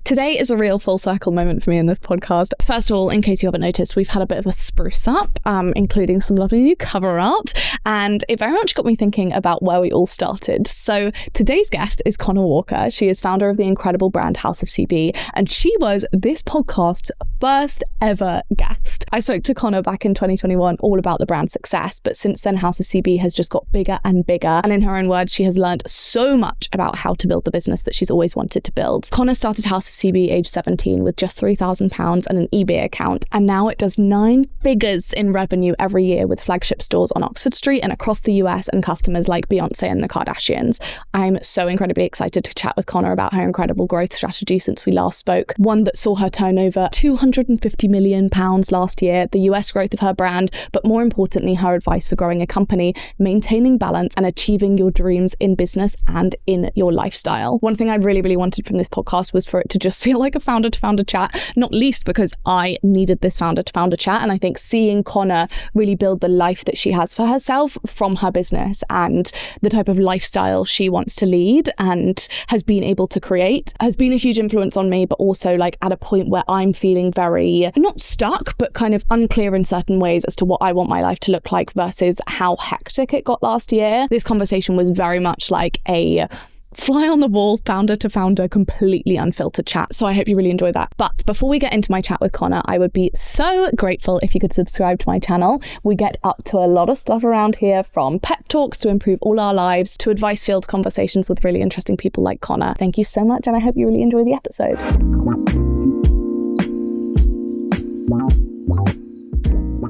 Today is a real full circle moment for me in this podcast. First of all, in case you haven't noticed, we've had a bit of a spruce up, including some lovely new cover art, and it very much got me thinking about where we all started. So today's guest is Conna Walker. She is founder of the incredible brand House of CB, and she was this podcast's first ever guest. I spoke to Conna back in 2021 all about the brand success, but since then House of CB has just got bigger and bigger, and in her own words, she has learned so much about how to build the business that she's always wanted to build. Conna started House of CB age 17 with just £3,000 and an eBay account, and now it does 9 figures in revenue every year with flagship stores on Oxford Street and across the US and customers like Beyonce and the Kardashians. I'm so incredibly excited to chat with Conna about her incredible growth strategy since we last spoke, one that saw her turn over £250 million last year, the US growth of her brand, but more importantly, her advice for growing a company, maintaining balance and achieving your dreams in business and in your lifestyle. One thing I really wanted from this podcast was for it to just feel like a founder to founder chat, not least because I needed this founder to founder chat. And I think seeing Conna really build the life that she has for herself from her business and the type of lifestyle she wants to lead and has been able to create has been a huge influence on me, but also like at a point where I'm feeling very, not stuck, but kind of unclear in certain ways as to what I want my life to look like versus how hectic it got last year. This conversation was very much like a fly on the wall, founder to founder, completely unfiltered chat. So I hope you really enjoy that. But before we get into my chat with Conna, I would be so grateful if you could subscribe to my channel. We get up to a lot of stuff around here, from pep talks to improve all our lives to advice-filled conversations with really interesting people like Conna. Thank you so much, and I hope you really enjoy the episode.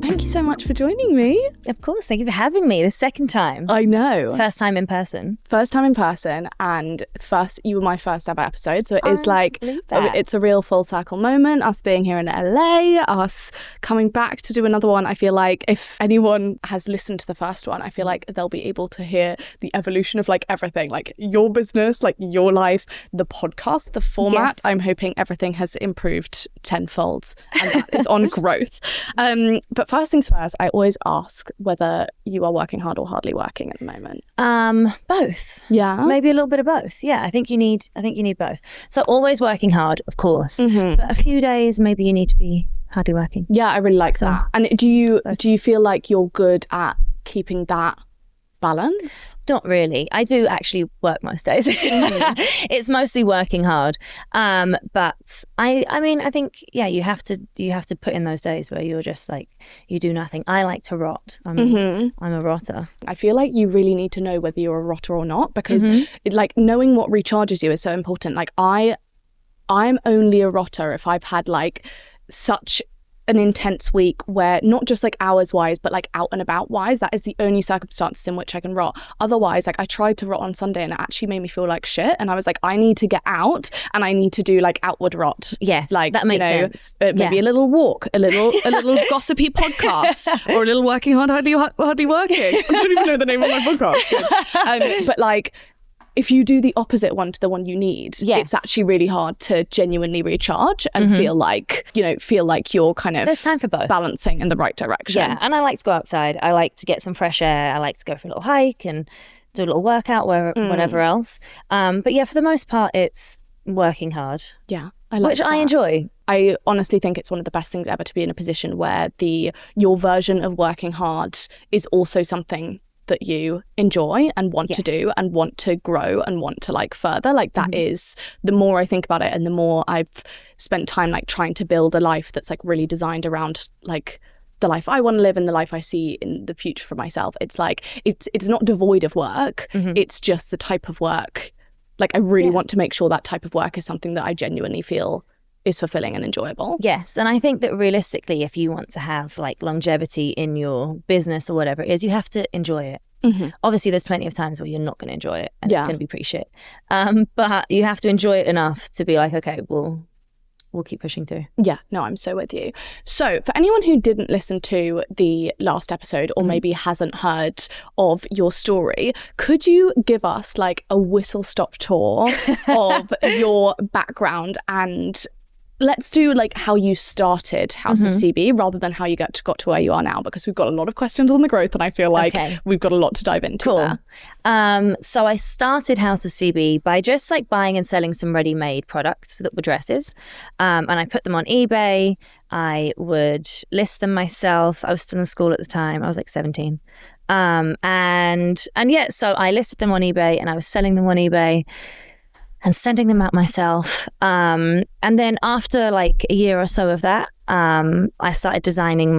Thank you so much for joining me. Of course. Thank you for having me the second time. I know. First time in person. First time in person, and you were my first ever episode. So it is like, it's a real full circle moment. Us being here in LA, us coming back to do another one. I feel like if anyone has listened to the first one, I feel like they'll be able to hear the evolution of like everything, like your business, like your life, the podcast, the format. Yes. I'm hoping everything has improved tenfold, and that is on growth. But first things first, I always ask whether you are working hard or hardly working at the moment. Both. Yeah. Maybe a little bit of both. Yeah, I think you need both. So always working hard, of course. Mm-hmm. But a few days maybe you need to be hardly working. Yeah, I really like that. And do you feel like you're good at keeping that balance? Not really. I do actually work most days. Mm-hmm. It's mostly working hard. But I mean, I think, yeah, you have to put in those days where you're just like, you do nothing. I like to rot. I'm a rotter. I feel like you really need to know whether you're a rotter or not, because like knowing what recharges you is so important. Like I'm only a rotter if I've had like such an intense week where not just like hours wise, but like out and about wise, that is the only circumstances in which I can rot. Otherwise, like I tried to rot on Sunday and it actually made me feel like shit, and I was like, I need to get out and I need to do like outward rot. Yes, like that makes sense. Maybe a little walk, a little gossipy podcast, or a little working hard, hardly working. I don't even know the name of my podcast. But like, if you do the opposite one to the one you need, it's actually really hard to genuinely recharge and feel like you're kind of, there's time for both, balancing in the right direction. Yeah, and I like to go outside. I like to get some fresh air. I like to go for a little hike and do a little workout, whatever else. But yeah, for the most part, it's working hard. Yeah, which I enjoy. I honestly think it's one of the best things ever to be in a position where your version of working hard is also something that you enjoy and want to do and want to grow and want to like further. Like that is, the more I think about it and the more I've spent time like trying to build a life that's like really designed around like the life I want to live and the life I see in the future for myself. It's like, it's not devoid of work. It's just the type of work. Like I really want to make sure that type of work is something that I genuinely feel is fulfilling and enjoyable. Yes, and I think that realistically, if you want to have like longevity in your business or whatever it is, you have to enjoy it. Obviously, there's plenty of times where you're not going to enjoy it and it's going to be pretty shit. But you have to enjoy it enough to be like, okay, we'll keep pushing through. Yeah, no, I'm so with you. So for anyone who didn't listen to the last episode or maybe hasn't heard of your story, could you give us like a whistle-stop tour of your background and let's do like how you started House of CB rather than how you got to where you are now, because we've got a lot of questions on the growth and I feel like we've got a lot to dive into there. So I started House of CB by just like buying and selling some ready-made products that were dresses, and I put them on eBay. I would list them myself. I was still in school at the time. I was like 17. So I listed them on eBay and I was selling them on eBay and sending them out myself. And then after like a year or so of that, I started designing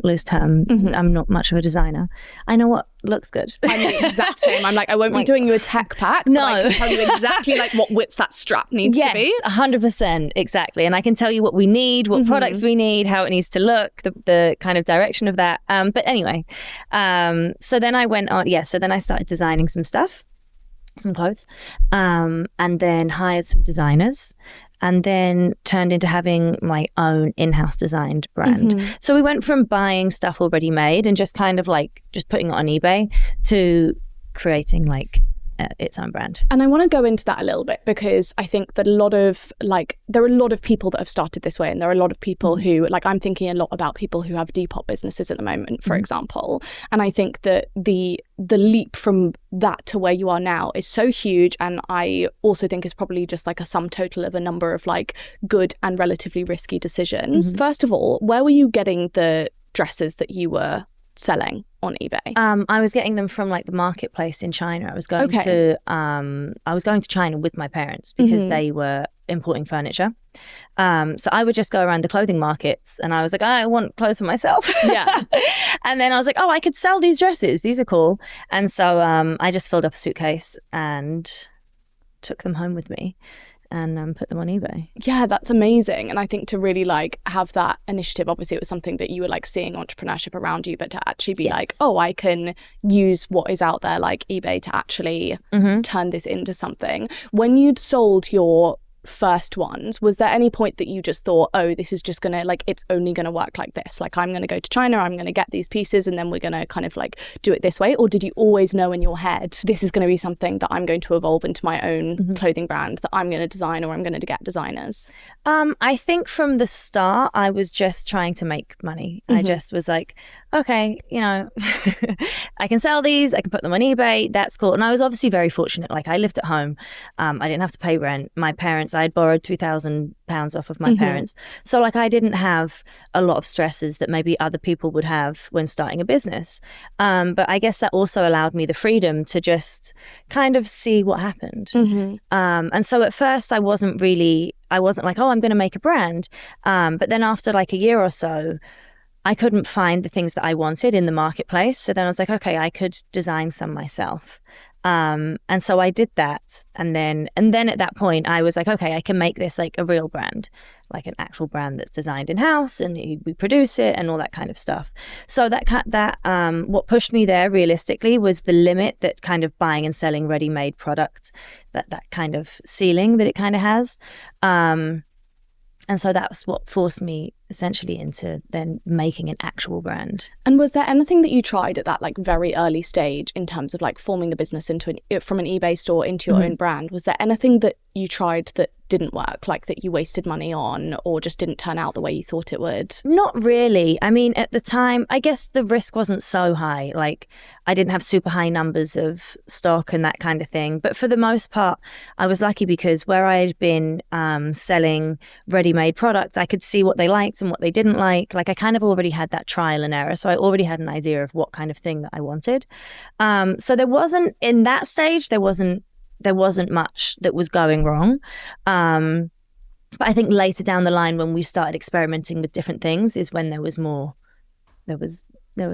loose term. I'm not much of a designer. I know what looks good. I'm the exact same. I'm like, I won't be doing you a tech pack. No. But I can tell you exactly like what width that strap needs to be. Yes, 100%, exactly. And I can tell you what we need, what products we need, how it needs to look, the kind of direction of that. But anyway, so then I went on, so then I started designing some stuff. Some clothes, and then hired some designers, and then turned into having my own in-house designed brand. So we went from buying stuff already made and just kind of like just putting it on eBay to creating like its own brand. And I want to go into that a little bit, because I think that there are a lot of people that have started this way, and there are a lot of people who, like, I'm thinking a lot about people who have Depop businesses at the moment, for example. And I think that the leap from that to where you are now is so huge, and I also think is probably just like a sum total of a number of like good and relatively risky decisions. First of all, where were you getting the dresses that you were selling on eBay? I was getting them from like the marketplace in China. I was going to China with my parents because they were importing furniture. So I would just go around the clothing markets and I was like, I want clothes for myself. Yeah. And then I was like, I could sell these dresses. These are cool. And so I just filled up a suitcase and took them home with me and put them on eBay. Yeah, that's amazing. And I think to really like have that initiative, obviously it was something that you were like seeing entrepreneurship around you, but to actually be like, I can use what is out there like eBay to actually turn this into something. When you'd sold your first ones, was there any point that you just thought, this is just gonna like, it's only gonna work like this, like I'm gonna go to China, I'm gonna get these pieces and then we're gonna kind of like do it this way? Or did you always know in your head, this is gonna be something that I'm going to evolve into my own clothing brand that I'm gonna design, or I'm gonna get designers? I think from the start I was just trying to make money. I just was like, okay, I can sell these, I can put them on eBay, that's cool. And I was obviously very fortunate. Like I lived at home, I didn't have to pay rent. My parents, I had borrowed £3,000 off of my parents. So like I didn't have a lot of stresses that maybe other people would have when starting a business. But I guess that also allowed me the freedom to just kind of see what happened. And so at first I wasn't like, I'm going to make a brand. But then after like a year or so, I couldn't find the things that I wanted in the marketplace. So then I was like, okay, I could design some myself. And so I did that. And then at that point I was like, okay, I can make this like a real brand, like an actual brand that's designed in-house and we produce it and all that kind of stuff. So what pushed me there realistically was the limit that kind of buying and selling ready-made products, that kind of ceiling that it kind of has. And so that's what forced me essentially into then making an actual brand. And was there anything that you tried at that like very early stage in terms of like forming the business from an eBay store into your own brand? Was there anything that you tried that didn't work, like that you wasted money on or just didn't turn out the way you thought it would? Not really. I mean, at the time, I guess the risk wasn't so high. Like I didn't have super high numbers of stock and that kind of thing. But for the most part, I was lucky because where I had been selling ready-made products, I could see what they liked and what they didn't like. Like I kind of already had that trial and error. So I already had an idea of what kind of thing that I wanted. So there wasn't, in that stage, there wasn't much that was going wrong. But I think later down the line when we started experimenting with different things is when there was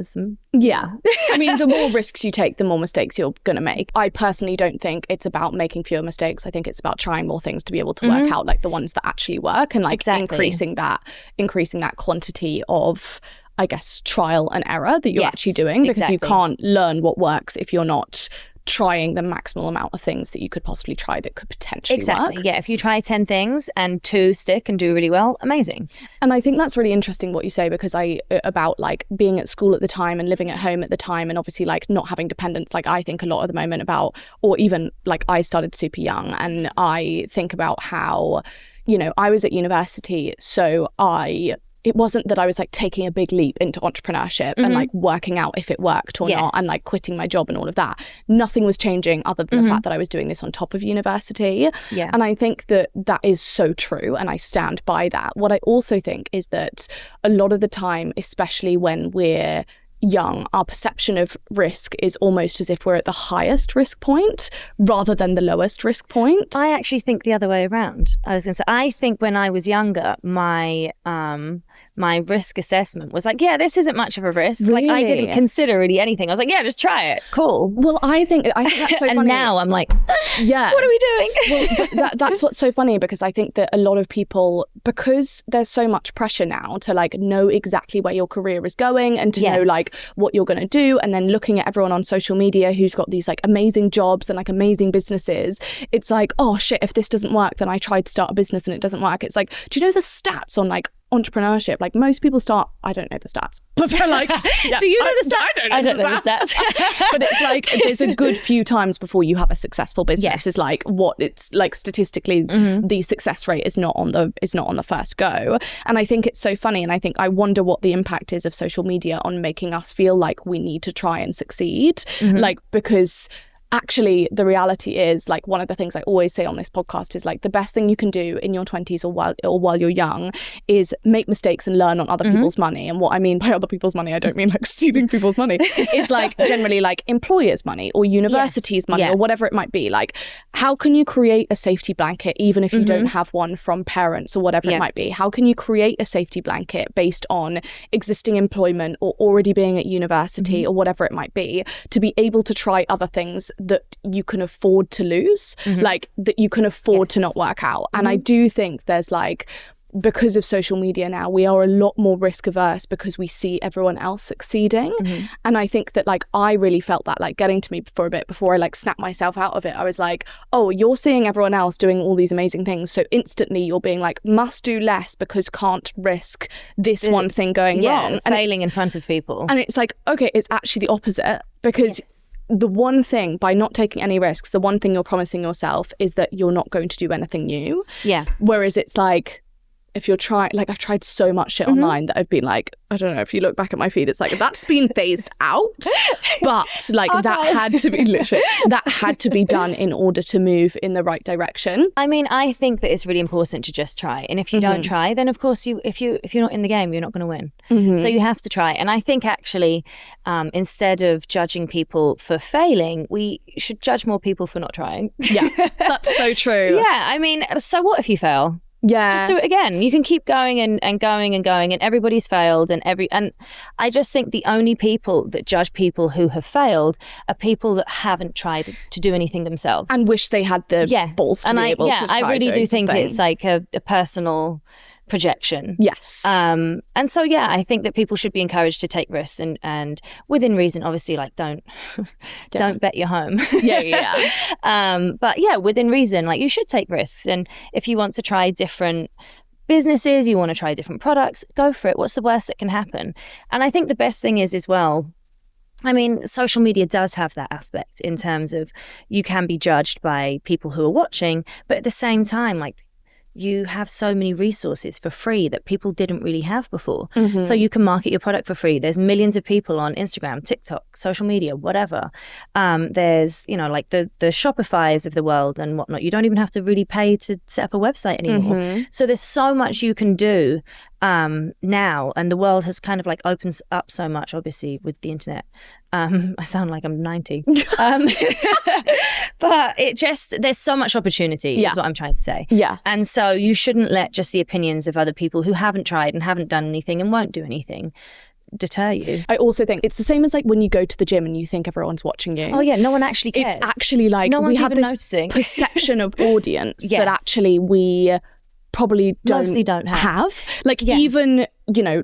some. Yeah. I mean, the more risks you take, the more mistakes you're going to make. I personally don't think it's about making fewer mistakes. I think it's about trying more things to be able to work out like the ones that actually work and like increasing that quantity of, I guess, trial and error that you're actually doing, because you can't learn what works if you're not trying the maximal amount of things that you could possibly try that could potentially work. Yeah, if you try 10 things and 2 stick and do really well, amazing. And I think that's really interesting what you say, because about like being at school at the time and living at home at the time and obviously like not having dependence. Like I think a lot at the moment about, or even like I started super young, and I think about how I was at university, so it wasn't that I was like taking a big leap into entrepreneurship and like working out if it worked or not and like quitting my job and all of that. Nothing was changing other than the fact that I was doing this on top of university. Yeah. And I think that is so true, and I stand by that. What I also think is that a lot of the time, especially when we're young, our perception of risk is almost as if we're at the highest risk point rather than the lowest risk point. I actually think the other way around. I was going to say, I think when I was younger, my risk assessment was like, yeah, this isn't much of a risk. Really? Like, I didn't consider really anything. I was like, yeah, just try it. Cool. Well, I think that's so funny. And now I'm like, yeah, what are we doing? Well, that's what's so funny, because I think that a lot of people, because there's so much pressure now to like know exactly where your career is going and to know like what you're going to do, and then looking at everyone on social media who's got these like amazing jobs and like amazing businesses, it's like, oh shit, if this doesn't work, then I tried to start a business and it doesn't work. It's like, do you know the stats on like entrepreneurship? Like, most people start, I don't know the stats, but they're like, yeah, do you know the stats? I don't know the stats. But it's like, there's a good few times before you have a successful business. Is like what it's like statistically, the success rate is not on the first go. And I think it's so funny, and I wonder what the impact is of social media on making us feel like we need to try and succeed, like, because actually the reality is, like, one of the things I always say on this podcast is like, the best thing you can do in your 20s or while you're young is make mistakes and learn on other people's money. And what I mean by other people's money, I don't mean like stealing people's money. It's like generally like employers' money or universities' money or whatever it might be. Like, how can you create a safety blanket even if you don't have one from parents or whatever it might be? How can you create a safety blanket based on existing employment or already being at university or whatever it might be, to be able to try other things that you can afford to lose, like that you can afford to not work out. And I do think there's like, because of social media now, we are a lot more risk averse because we see everyone else succeeding. And I think that like, I really felt that like getting to me for a bit before I like snapped myself out of it. I was like, oh, you're seeing everyone else doing all these amazing things, so instantly you're being like, must do less because can't risk this one thing going wrong and failing in front of people. And it's like, okay, it's actually the opposite, because the one thing, by not taking any risks, the one thing you're promising yourself is that you're not going to do anything new. Whereas it's like, if you're trying, like, I've tried so much shit online that I've been like, I don't know, if you look back at my feed, it's like, that's been phased out, but like that had to be literally, that had to be done in order to move in the right direction. I mean, I think that it's really important to just try. And if you don't try, then of course if you're not in the game, you're not going to win. So you have to try. And I think actually, instead of judging people for failing, we should judge more people for not trying. Yeah, that's so true. Yeah, I mean, so what if you fail? Yeah, just do it again. You can keep going and going and going, and everybody's failed, and I just think the only people that judge people who have failed are people that haven't tried to do anything themselves and wish they had the balls to be able to try. I really do think something. it's like a personal projection. Yes. And so I think that people should be encouraged to take risks and within reason, obviously, like don't bet your home. But within reason, like, you should take risks. And if you want to try different businesses, you want to try different products, go for it. What's the worst that can happen? And I think the best thing is as well, I mean, social media does have that aspect in terms of you can be judged by people who are watching, but at the same time, like, you have so many resources for free that people didn't really have before. So you can market your product for free. There's millions of people on Instagram, TikTok, social media, whatever. There's, like the Shopifys of the world and whatnot. You don't even have to really pay to set up a website anymore. So there's so much you can do now, and the world has kind of like opens up so much, obviously, with the internet. I sound like I'm 90. But there's so much opportunity is what I'm trying to say. Yeah. And so you shouldn't let just the opinions of other people who haven't tried and haven't done anything and won't do anything deter you. I also think it's the same as like when you go to the gym and you think everyone's watching you. Oh yeah, no one actually cares. It's actually like, no one's we have even this noticing. Perception of audience that actually we probably mostly don't have. Like even,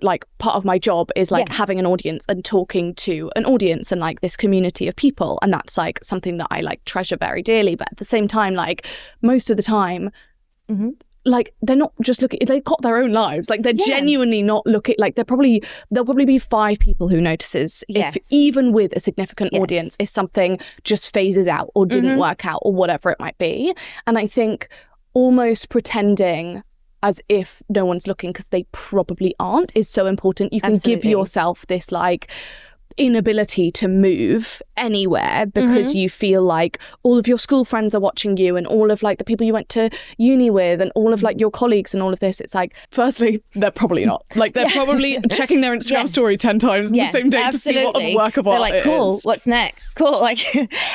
like part of my job is like having an audience and talking to an audience and like this community of people. And that's like something that I like treasure very dearly. But at the same time, like most of the time, like they're not just looking, they've got their own lives. Like they're genuinely not looking, like there'll probably be 5 people who notices if even with a significant audience, if something just phases out or didn't work out or whatever it might be. And I think almost pretending as if no one's looking, because they probably aren't, is so important. You can give yourself this like inability to move anywhere because you feel like all of your school friends are watching you and all of like the people you went to uni with and all of like your colleagues and all of this. It's like, firstly, they're probably not. Like they're probably checking their Instagram story 10 times in the same day to see what a work of art they're like, cool, what's next? Cool. Like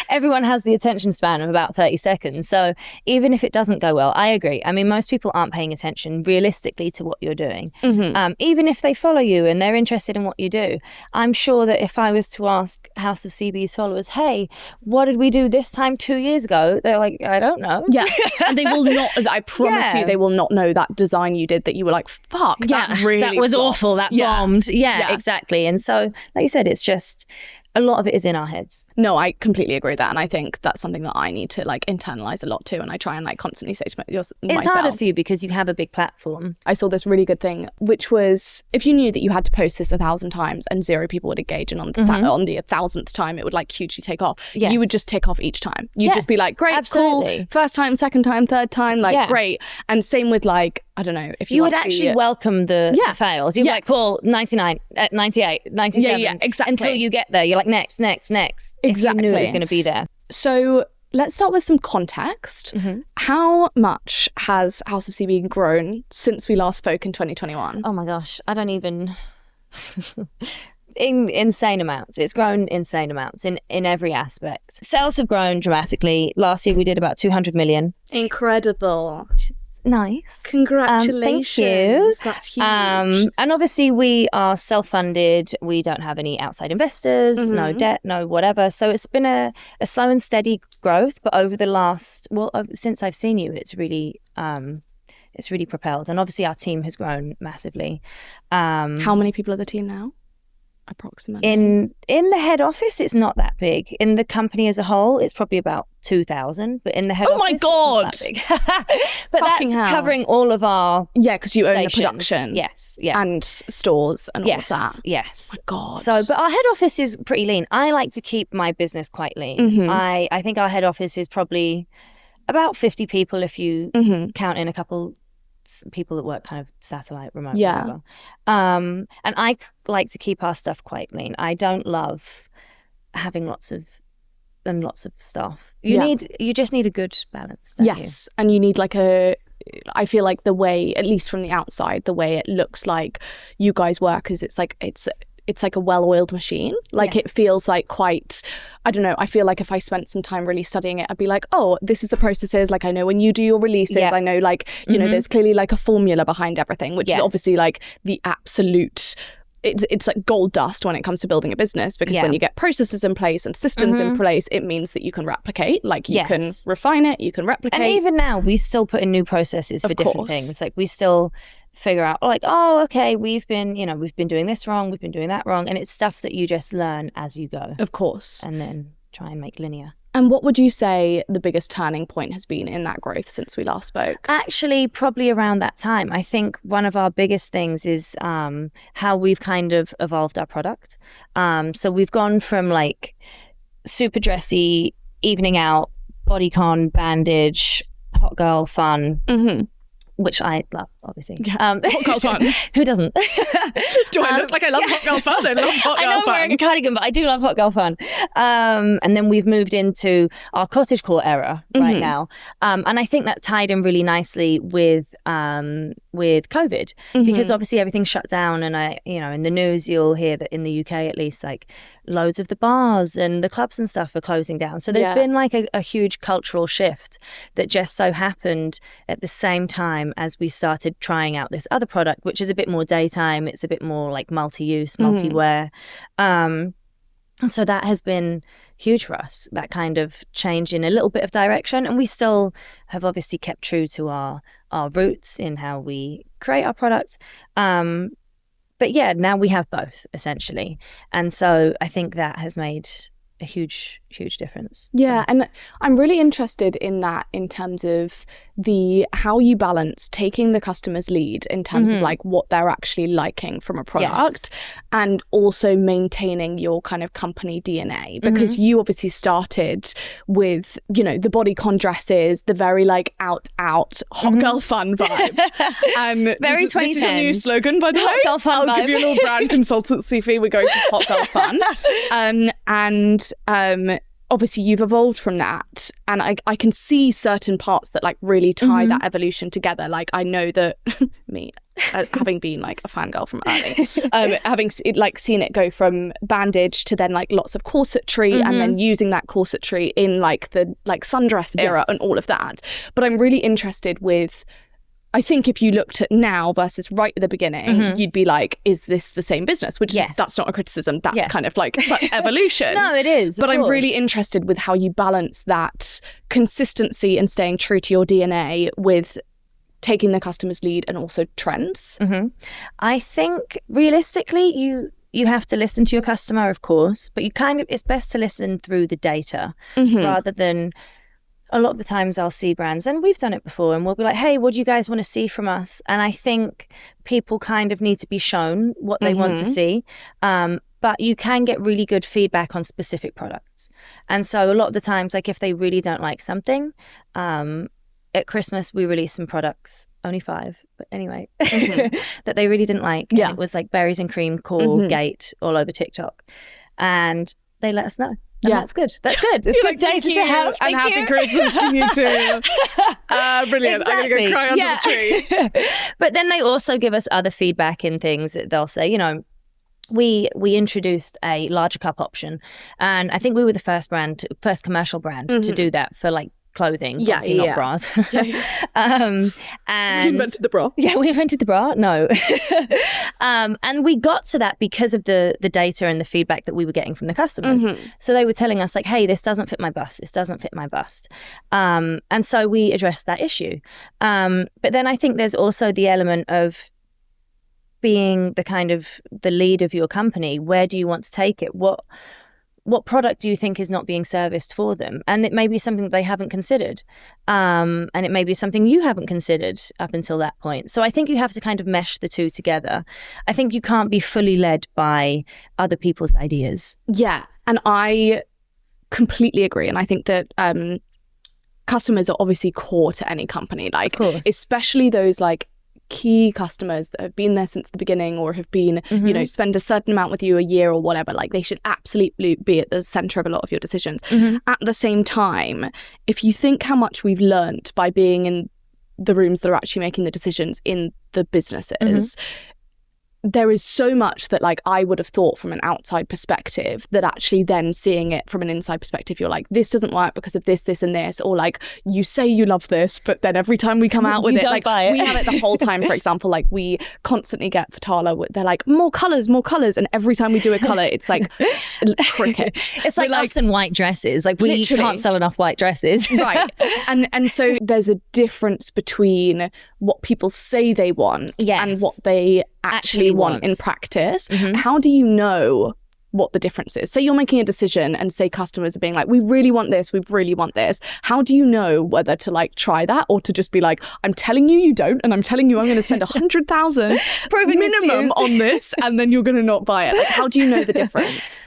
everyone has the attention span of about 30 seconds. So even if it doesn't go well, I agree. I mean, most people aren't paying attention realistically to what you're doing. Even if they follow you and they're interested in what you do, I'm sure that if I was to ask House of CB's followers, hey, what did we do this time 2 years ago? They're like, I don't know. Yeah. And they will not, I promise you, they will not know that design you did that you were like, fuck, that really that was flopped. Awful, that bombed. Yeah, exactly. And so, like you said, it's just, a lot of it is in our heads. No, I completely agree with that. And I think that's something that I need to like internalize a lot too. And I try and like constantly say to myself. It's harder for you because you have a big platform. I saw this really good thing, which was if you knew that you had to post this 1,000 times and 0 people would engage, and on the 1,000th time it would like hugely take off. You would just tick off each time. You'd just be like, great, cool, first time, second time, third time, like great. And same with like, I don't know, if you would actually welcome the fails. You'd be like, cool, 99, 98, 97. Yeah, exactly. Until you get there, you're like, next. Exactly. If you knew it was going to be there. So let's start with some context. How much has House of CB grown since we last spoke in 2021? Oh my gosh, I don't even... insane amounts. It's grown insane amounts in every aspect. Sales have grown dramatically. Last year we did about 200 million. Incredible. Nice. Congratulations. Thank you. That's huge. And obviously we are self-funded. We don't have any outside investors, no debt, no whatever. So it's been a slow and steady growth, but over the last, since I've seen you, it's really propelled. And obviously our team has grown massively. How many people are the team now? Approximately. In the head office, it's not that big. In the company as a whole, it's probably about 2,000. But in the head office, my God! It's not that big. But that's covering all of our because you own the stations. production. Yes, yeah. And stores and all of that. Yes. Oh my God. So, but our head office is pretty lean. I like to keep my business quite lean. I think our head office is probably about 50 people if you count in a couple people that work kind of satellite remote whatever. And I like to keep our stuff quite lean. I don't love having lots of stuff. You just need a good balance, don't you? And you need like I feel like the way, at least from the outside, the way it looks like you guys work is it's like a well-oiled machine. Like it feels like quite, I don't know, I feel like if I spent some time really studying it, I'd be like, oh, this is the processes. Like I know when you do your releases, I know like, you know, there's clearly like a formula behind everything, which is obviously like the absolute, it's like gold dust when it comes to building a business, because when you get processes in place and systems in place, it means that you can replicate, like you can refine it, you can replicate. And even now, we still put in new processes for different things. Like we still figure out like, oh, okay, we've been doing this wrong, we've been doing that wrong. And it's stuff that you just learn as you go. Of course. And then try and make linear. And what would you say the biggest turning point has been in that growth since we last spoke? Actually, probably around that time. I think one of our biggest things is how we've kind of evolved our product. So we've gone from like super dressy, evening out, bodycon, bandage, hot girl fun, which I love, obviously. Hot girl fun. Who doesn't? Do I look like I love hot girl fun? I love hot girl fun. I know I'm wearing a cardigan, but I do love hot girl fun. And then we've moved into our cottagecore era right now. And I think that tied in really nicely with COVID, because obviously everything's shut down. And in the news, you'll hear that in the UK, at least, like loads of the bars and the clubs and stuff are closing down. So there's been like a huge cultural shift that just so happened at the same time as we started trying out this other product, which is a bit more daytime. It's a bit more like multi-use, multi-wear. So that has been huge for us, that kind of change in a little bit of direction. And we still have obviously kept true to our roots in how we create our products. But yeah, now we have both essentially. And so I think that has made a huge huge difference. Yeah, and I'm really interested in that in terms of how you balance taking the customer's lead in terms of like what they're actually liking from a product, and also maintaining your kind of company DNA, because you obviously started with, you know, the bodycon dresses, the very like out hot girl fun vibe. And very this is your new slogan, by the way. Hot girl fun I'll vibe. give you a little brand consultancy fee. We're going for hot girl fun. Obviously you've evolved from that, and I can see certain parts that like really tie that evolution together. Like I know that me, having been like a fangirl from early, having seen it go from bandage to then like lots of corsetry, and then using that corsetry in like the like sundress era and all of that. But I'm really interested with, I think if you looked at now versus right at the beginning, you'd be like, is this the same business? Which that's not a criticism. That's kind of like, that's evolution. No, it is. But I'm really interested with how you balance that consistency and staying true to your DNA with taking the customer's lead and also trends. I think realistically, you have to listen to your customer, of course, but it's best to listen through the data rather than... A lot of the times I'll see brands, and we've done it before, and we'll be like, hey, what do you guys want to see from us? And I think people kind of need to be shown what they want to see. But you can get really good feedback on specific products. And so a lot of the times, like if they really don't like something, at Christmas we released some products, only 5, but anyway, that they really didn't like. And it was like berries and cream, gate all over TikTok. And they let us know. And that's good. That's good. It's good data to have. And happy Christmas to you too. Brilliant. Exactly. I'm going to go cry under the tree. But then they also give us other feedback in things. They'll say, you know, we introduced a larger cup option, and I think we were the first commercial brand to do that for like clothing, obviously not bras. And we invented the bra. Yeah, we invented the bra. No. And we got to that because of the data and the feedback that we were getting from the customers. So they were telling us like, hey, this doesn't fit my bust. This doesn't fit my bust. And so we addressed that issue. But then I think there's also the element of being the kind of the lead of your company. Where do you want to take it? What product do you think is not being serviced for them? And it may be something that they haven't considered. And it may be something you haven't considered up until that point. So I think you have to kind of mesh the two together. I think you can't be fully led by other people's ideas. Yeah, and I completely agree. And I think that customers are obviously core to any company, like especially those like key customers that have been there since the beginning or have been, you know, spend a certain amount with you a year or whatever. Like they should absolutely be at the center of a lot of your decisions. At the same time, if you think how much we've learnt by being in the rooms that are actually making the decisions in the businesses, there is so much that like I would have thought from an outside perspective that actually then seeing it from an inside perspective, you're like, this doesn't work because of this, this and this, or like you say you love this, but then every time we come out with it, like we have it the whole time. For example, like we constantly get Fatala, they're like more colors, and every time we do a color, it's like crickets. It's like us in white dresses. Like we can't sell enough white dresses. Right. And so there's a difference between what people say they want and what they actually want in practice. How do you know what the difference is? Say you're making a decision and say customers are being like, we really want this, we really want this. How do you know whether to like try that or to just be like, I'm telling you you don't, and I'm telling you I'm going to spend 100,000 minimum on this, and then you're going to not buy it? Like, how do you know the difference?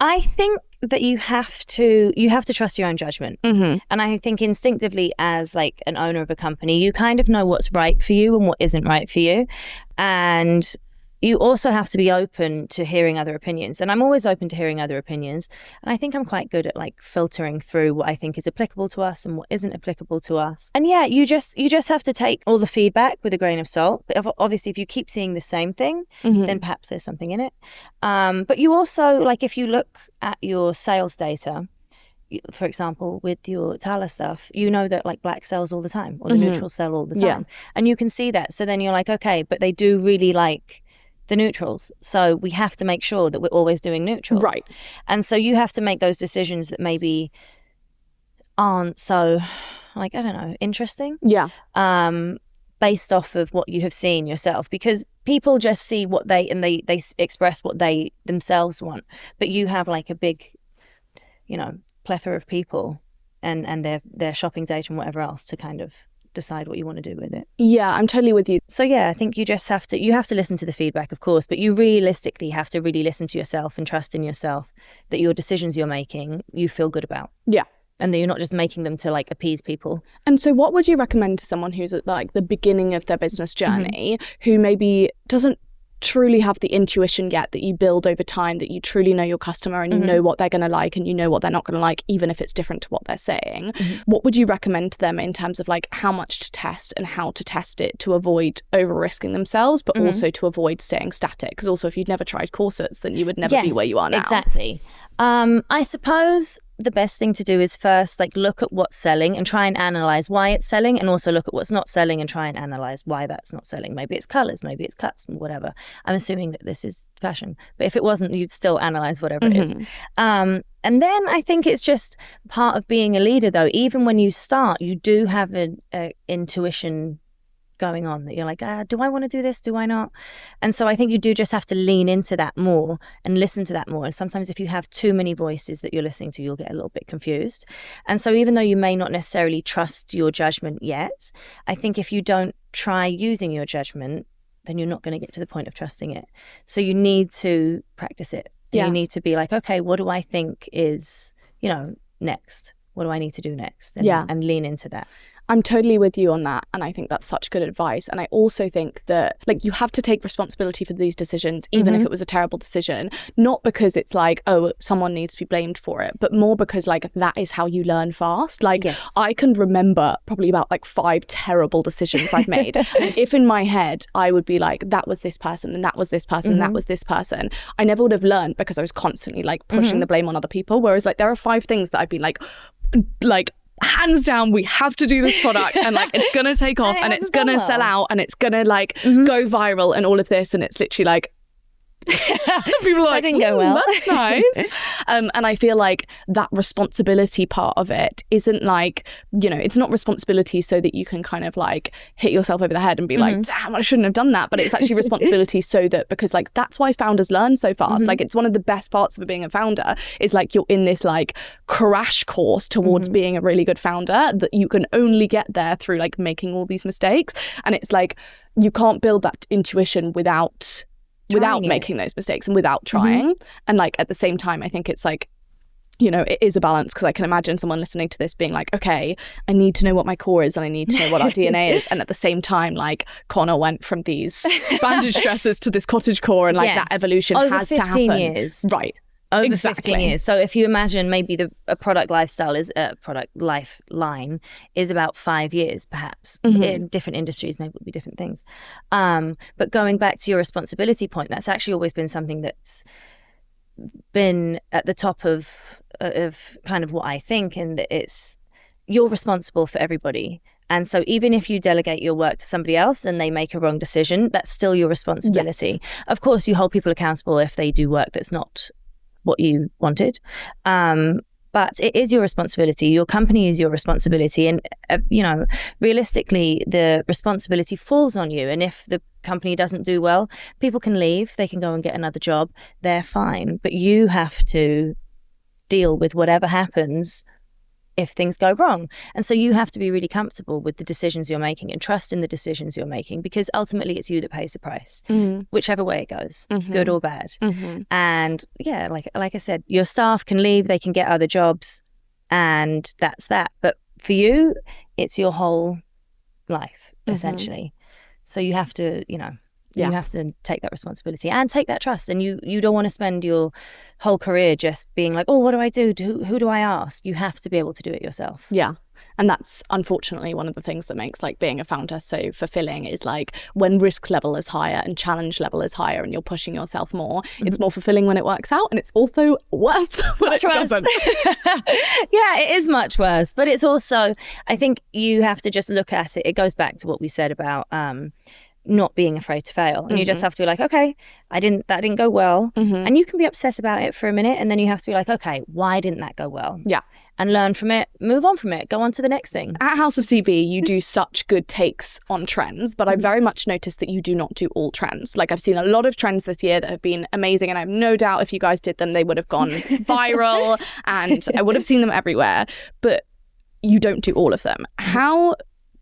I think that you have to trust your own judgment. And I think instinctively as like an owner of a company, you kind of know what's right for you and what isn't right for you. And you also have to be open to hearing other opinions. And I'm always open to hearing other opinions. And I think I'm quite good at like filtering through what I think is applicable to us and what isn't applicable to us. And yeah, you just have to take all the feedback with a grain of salt. But obviously, if you keep seeing the same thing, then perhaps there's something in it. But you also, like if you look at your sales data, for example, with your Tala stuff, you know that like black sells all the time or the neutrals sell all the time. And you can see that. So then you're like, okay, but they do really like the neutrals. So we have to make sure that we're always doing neutrals. Right. And so you have to make those decisions that maybe aren't so, like, I don't know, interesting. Yeah. Based off of what you have seen yourself. Because people just see what they express what they themselves want. But you have like a big plethora of people and their shopping data and whatever else to kind of decide what you want to do with it. Yeah, I'm totally with you. So yeah, I think you just have to listen to the feedback, of course, but you realistically have to really listen to yourself and trust in yourself that your decisions you're making, you feel good about. Yeah. And that you're not just making them to like appease people. And so what would you recommend to someone who's at like the beginning of their business journey, who maybe doesn't truly have the intuition yet that you build over time, that you truly know your customer and you know what they're going to like and you know what they're not going to like, even if it's different to what they're saying? What would you recommend to them in terms of like how much to test and how to test it to avoid over risking themselves, but also to avoid staying static? Because also if you'd never tried corsets, then you would never be where you are now. Exactly. I suppose the best thing to do is first like look at what's selling and try and analyze why it's selling, and also look at what's not selling and try and analyze why that's not selling. Maybe it's colors, maybe it's cuts, whatever. I'm assuming that this is fashion, but if it wasn't, you'd still analyze whatever it is. And then I think it's just part of being a leader, though. Even when you start, you do have an intuition going on that you're like, do I want to do this? Do I not? And so I think you do just have to lean into that more and listen to that more. And sometimes if you have too many voices that you're listening to, you'll get a little bit confused. And so even though you may not necessarily trust your judgment yet, I think if you don't try using your judgment, then you're not going to get to the point of trusting it. So you need to practice it. Yeah. You need to be like, okay, what do I think is, next? What do I need to do next? And lean into that. I'm totally with you on that. And I think that's such good advice. And I also think that like you have to take responsibility for these decisions, even if it was a terrible decision, not because it's like, oh, someone needs to be blamed for it, but more because like that is how you learn fast. Like I can remember probably about like 5 terrible decisions I've made. And if in my head, I would be like, that was this person and that was this person, that was this person, I never would have learned because I was constantly like pushing the blame on other people. Whereas like there are 5 things that I've been like hands down, we have to do this product and like it's gonna take off and it's gonna sell out and it's gonna like go viral and all of this, and it's literally like people are like, that didn't go well. That's nice. And I feel like that responsibility part of it isn't like, it's not responsibility so that you can kind of like hit yourself over the head and be like, damn, I shouldn't have done that. But it's actually responsibility so that, because like that's why founders learn so fast. Like it's one of the best parts of being a founder is like you're in this like crash course towards being a really good founder, that you can only get there through like making all these mistakes. And it's like you can't build that intuition without making those mistakes and without trying. And like at the same time, I think it's like, it is a balance, because I can imagine someone listening to this being like, okay, I need to know what my core is and I need to know what our DNA is. And at the same time, like Conna went from these bandage dresses to this cottage core, and like that evolution has to happen. Over 15 years. Right. Over 15 years. So if you imagine maybe a product lifeline is about 5 years, perhaps. In different industries, maybe it would be different things. But going back to your responsibility point, that's actually always been something that's been at the top of kind of what I think, and that you're responsible for everybody. And so even if you delegate your work to somebody else and they make a wrong decision, that's still your responsibility. Yes. Of course, you hold people accountable if they do work that's not what you wanted. But it is your responsibility. Your company is your responsibility. And, realistically, the responsibility falls on you. And if the company doesn't do well, people can leave. They can go and get another job. They're fine. But you have to deal with whatever happens if things go wrong. And so you have to be really comfortable with the decisions you're making and trust in the decisions you're making, because ultimately it's you that pays the price, whichever way it goes, good or bad. And yeah, like I said, your staff can leave, they can get other jobs, and that's that. But for you, it's your whole life, essentially. So you have to, you have to take that responsibility and take that trust. And you don't want to spend your whole career just being like, oh, what do I do? Who do I ask? You have to be able to do it yourself. Yeah. And that's unfortunately one of the things that makes like being a founder so fulfilling, is like when risk level is higher and challenge level is higher and you're pushing yourself more, it's more fulfilling when it works out, and it's also worse when it doesn't. Yeah, it is much worse. But it's also, I think you have to just look at it. It goes back to what we said about not being afraid to fail. And you just have to be like, okay, that didn't go well. And you can be obsessed about it for a minute, and then you have to be like, okay, why didn't that go well? Yeah. And learn from it, move on from it, go on to the next thing. At House of CB, you do such good takes on trends, but I very much noticed that you do not do all trends. Like, I've seen a lot of trends this year that have been amazing, and I have no doubt if you guys did them, they would have gone viral and I would have seen them everywhere, but you don't do all of them. How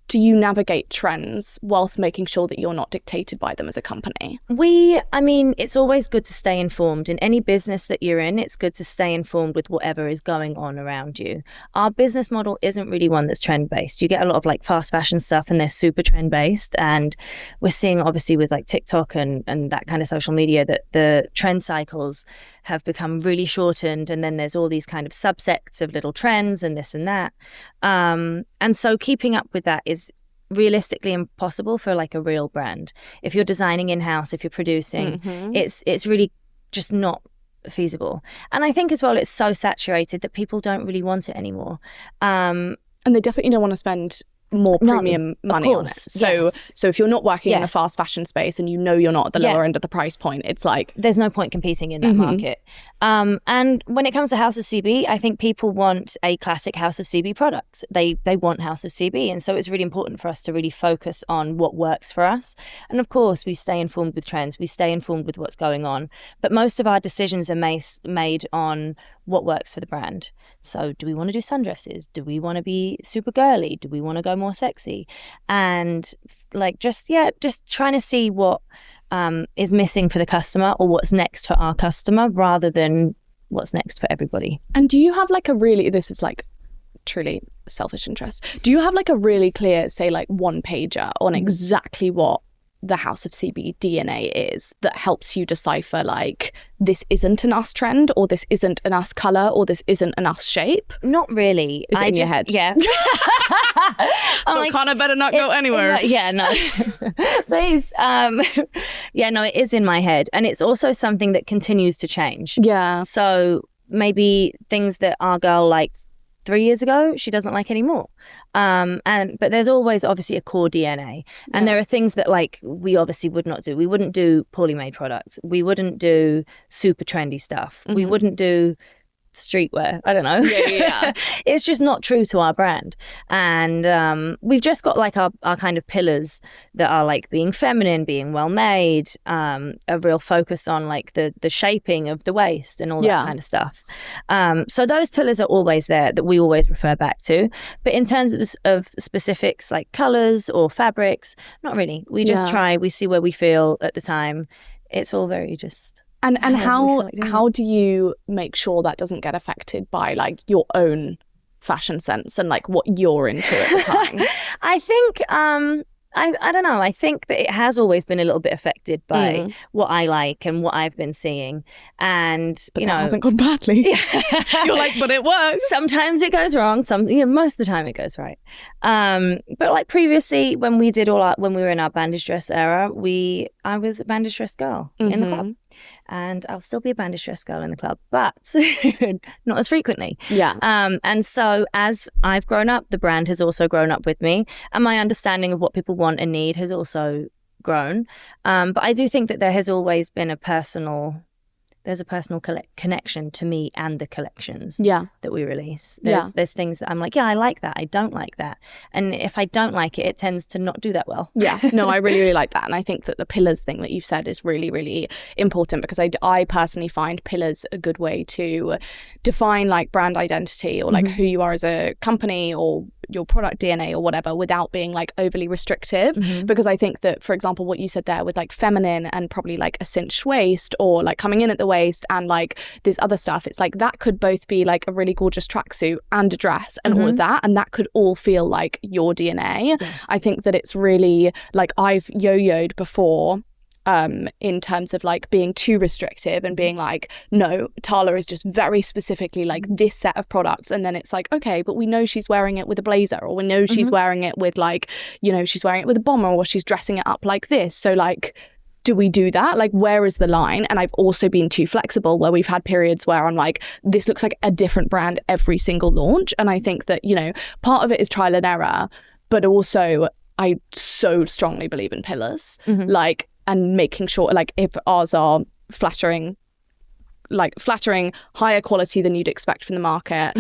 do you navigate trends whilst making sure that you're not dictated by them as a company? It's always good to stay informed. In any business that you're in, it's good to stay informed with whatever is going on around you. Our business model isn't really one that's trend-based. You get a lot of like fast fashion stuff and they're super trend-based. And we're seeing obviously with like TikTok and that kind of social media that the trend cycles have become really shortened, and then there's all these kind of subsects of little trends and this and that. And so keeping up with that is realistically impossible for like a real brand. If you're designing in-house, if you're producing, it's really just not feasible. And I think as well, it's so saturated that people don't really want it anymore. And they definitely don't want to spend more premium money on it. So if you're not working in a fast fashion space and you know you're not at the lower end of the price point, it's like there's no point competing in that market. And when it comes to House of CB, I think people want a classic House of CB product. They want House of CB, and so it's really important for us to really focus on what works for us. And of course, we stay informed with trends, we stay informed with what's going on, but most of our decisions are made on what works for the brand. So do we want to do sundresses? Do we want to be super girly? Do we want to go more sexy? And like just trying to see what is missing for the customer or what's next for our customer rather than what's next for everybody. And do you have like this is like truly selfish interest. Do you have like a really clear, say like one pager on exactly what the House of CB DNA is that helps you decipher like this isn't an us trend or this isn't an us color or this isn't an us shape? Not really. Is it in your head? Yeah. I'm like, Conna better not go anywhere. No. Please. It is in my head, and it's also something that continues to change. Yeah. So maybe things that our girl liked 3 years ago, she doesn't like anymore. But there's always obviously a core DNA. And there are things that like we obviously would not do. We wouldn't do poorly made products. We wouldn't do super trendy stuff. We wouldn't do streetwear. I don't know. Yeah. It's just not true to our brand. And we've just got like our kind of pillars that are like being feminine, being well made, a real focus on like the shaping of the waist and all that kind of stuff. So those pillars are always there that we always refer back to. But in terms of specifics like colors or fabrics, not really. We just we see where we feel at the time. It's all very just... And how do you make sure that doesn't get affected by like your own fashion sense and like what you're into at the time? I think I don't know. I think that it has always been a little bit affected by what I like and what I've been seeing. And, but it hasn't gone badly. You're like, but it works. Sometimes it goes wrong. Most of the time it goes right. But like previously when we were in our bandage dress era, I was a bandage dress girl in the club. And I'll still be a bandage dress girl in the club, but not as frequently. Yeah. And so as I've grown up, the brand has also grown up with me, and my understanding of what people want and need has also grown. But I do think that there has always been a personal connection to me and the collections that we release. There's things that I'm like, I like that, I don't like that. And if I don't like it, it tends to not do that well. Yeah, no, I really, really like that. And I think that the pillars thing that you've said is really, really important, because I personally find pillars a good way to define like brand identity or like who you are as a company or your product DNA or whatever without being like overly restrictive. Because I think that, for example, what you said there with like feminine and probably like a cinched waist or like coming in at the waist and like this other stuff, it's like that could both be like a really gorgeous tracksuit and a dress and all of that, and that could all feel like your DNA. Yes. I think that it's really like I've yo-yoed before in terms of like being too restrictive and being like, no, Tala is just very specifically like this set of products, and then it's like, okay, but we know she's wearing it with a blazer, or we know she's wearing it with like, you know, she's wearing it with a bomber, or she's dressing it up like this, so like, do we do that? Like, where is the line? And I've also been too flexible where we've had periods where I'm like, this looks like a different brand every single launch. And I think that, you know, part of it is trial and error, but also I so strongly believe in pillars, like, and making sure, like, if ours are flattering, higher quality than you'd expect from the market,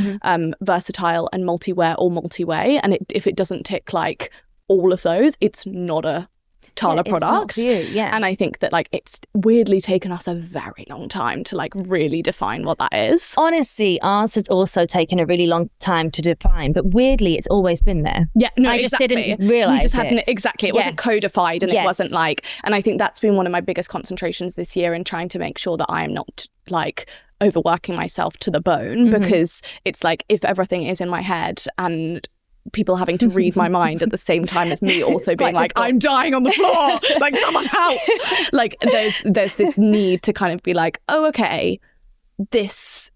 versatile and multi-wear or multi-way, and if it doesn't tick like all of those, it's not a Tala product. It's not for you, And I think that like it's weirdly taken us a very long time to like really define what that is. Honestly, ours has also taken a really long time to define, but weirdly it's always been there. No, I just didn't realise we just hadn't it wasn't codified, and it wasn't like, and I think that's been one of my biggest concentrations this year in trying to make sure that I am not like overworking myself to the bone, because it's like if everything is in my head and people having to read my mind at the same time as me also being like, I'm dying on the floor, like someone help. Like there's this need to kind of be like, oh, okay, this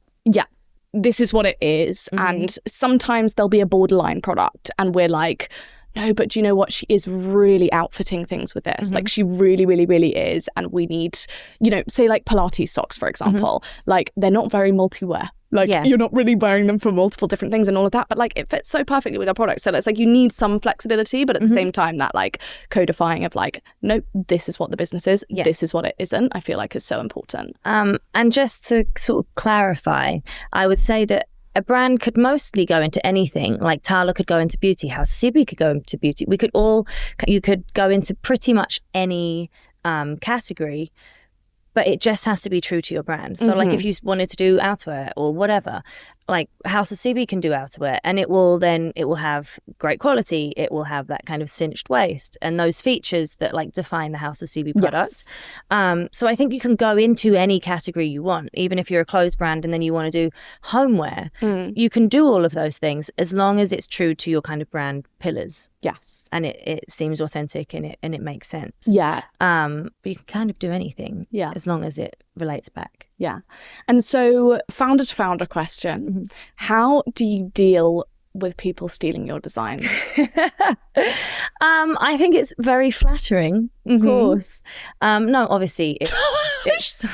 is what it is. And sometimes there'll be a borderline product and we're like, no, but do you know what? She is really outfitting things with this. Like she really, really, really is. And we need, you know, say like Pilates socks, for example, like they're not very multi-wear. Like you're not really wearing them for multiple different things and all of that, but like it fits so perfectly with our product. So it's like you need some flexibility, but at the same time that like codifying of like, no, this is what the business is. This is what it isn't, I feel like is so important. And just to sort of clarify, I would say that a brand could mostly go into anything. Like Tala could go into beauty, House of CB could go into beauty. You could go into pretty much any category, but it just has to be true to your brand. So like if you wanted to do outerwear or whatever, like House of CB can do outerwear, and it will have great quality. It will have that kind of cinched waist and those features that like define the House of CB products. So I think you can go into any category you want, even if you're a clothes brand and then you want to do homeware. You can do all of those things as long as it's true to your kind of brand pillars. Yes. And it seems authentic and it makes sense. Yeah. But you can kind of do anything. Yeah. As long as it relates back. Yeah. And so founder to founder question, how do you deal with people stealing your designs? I think it's very flattering, of course. No, obviously it's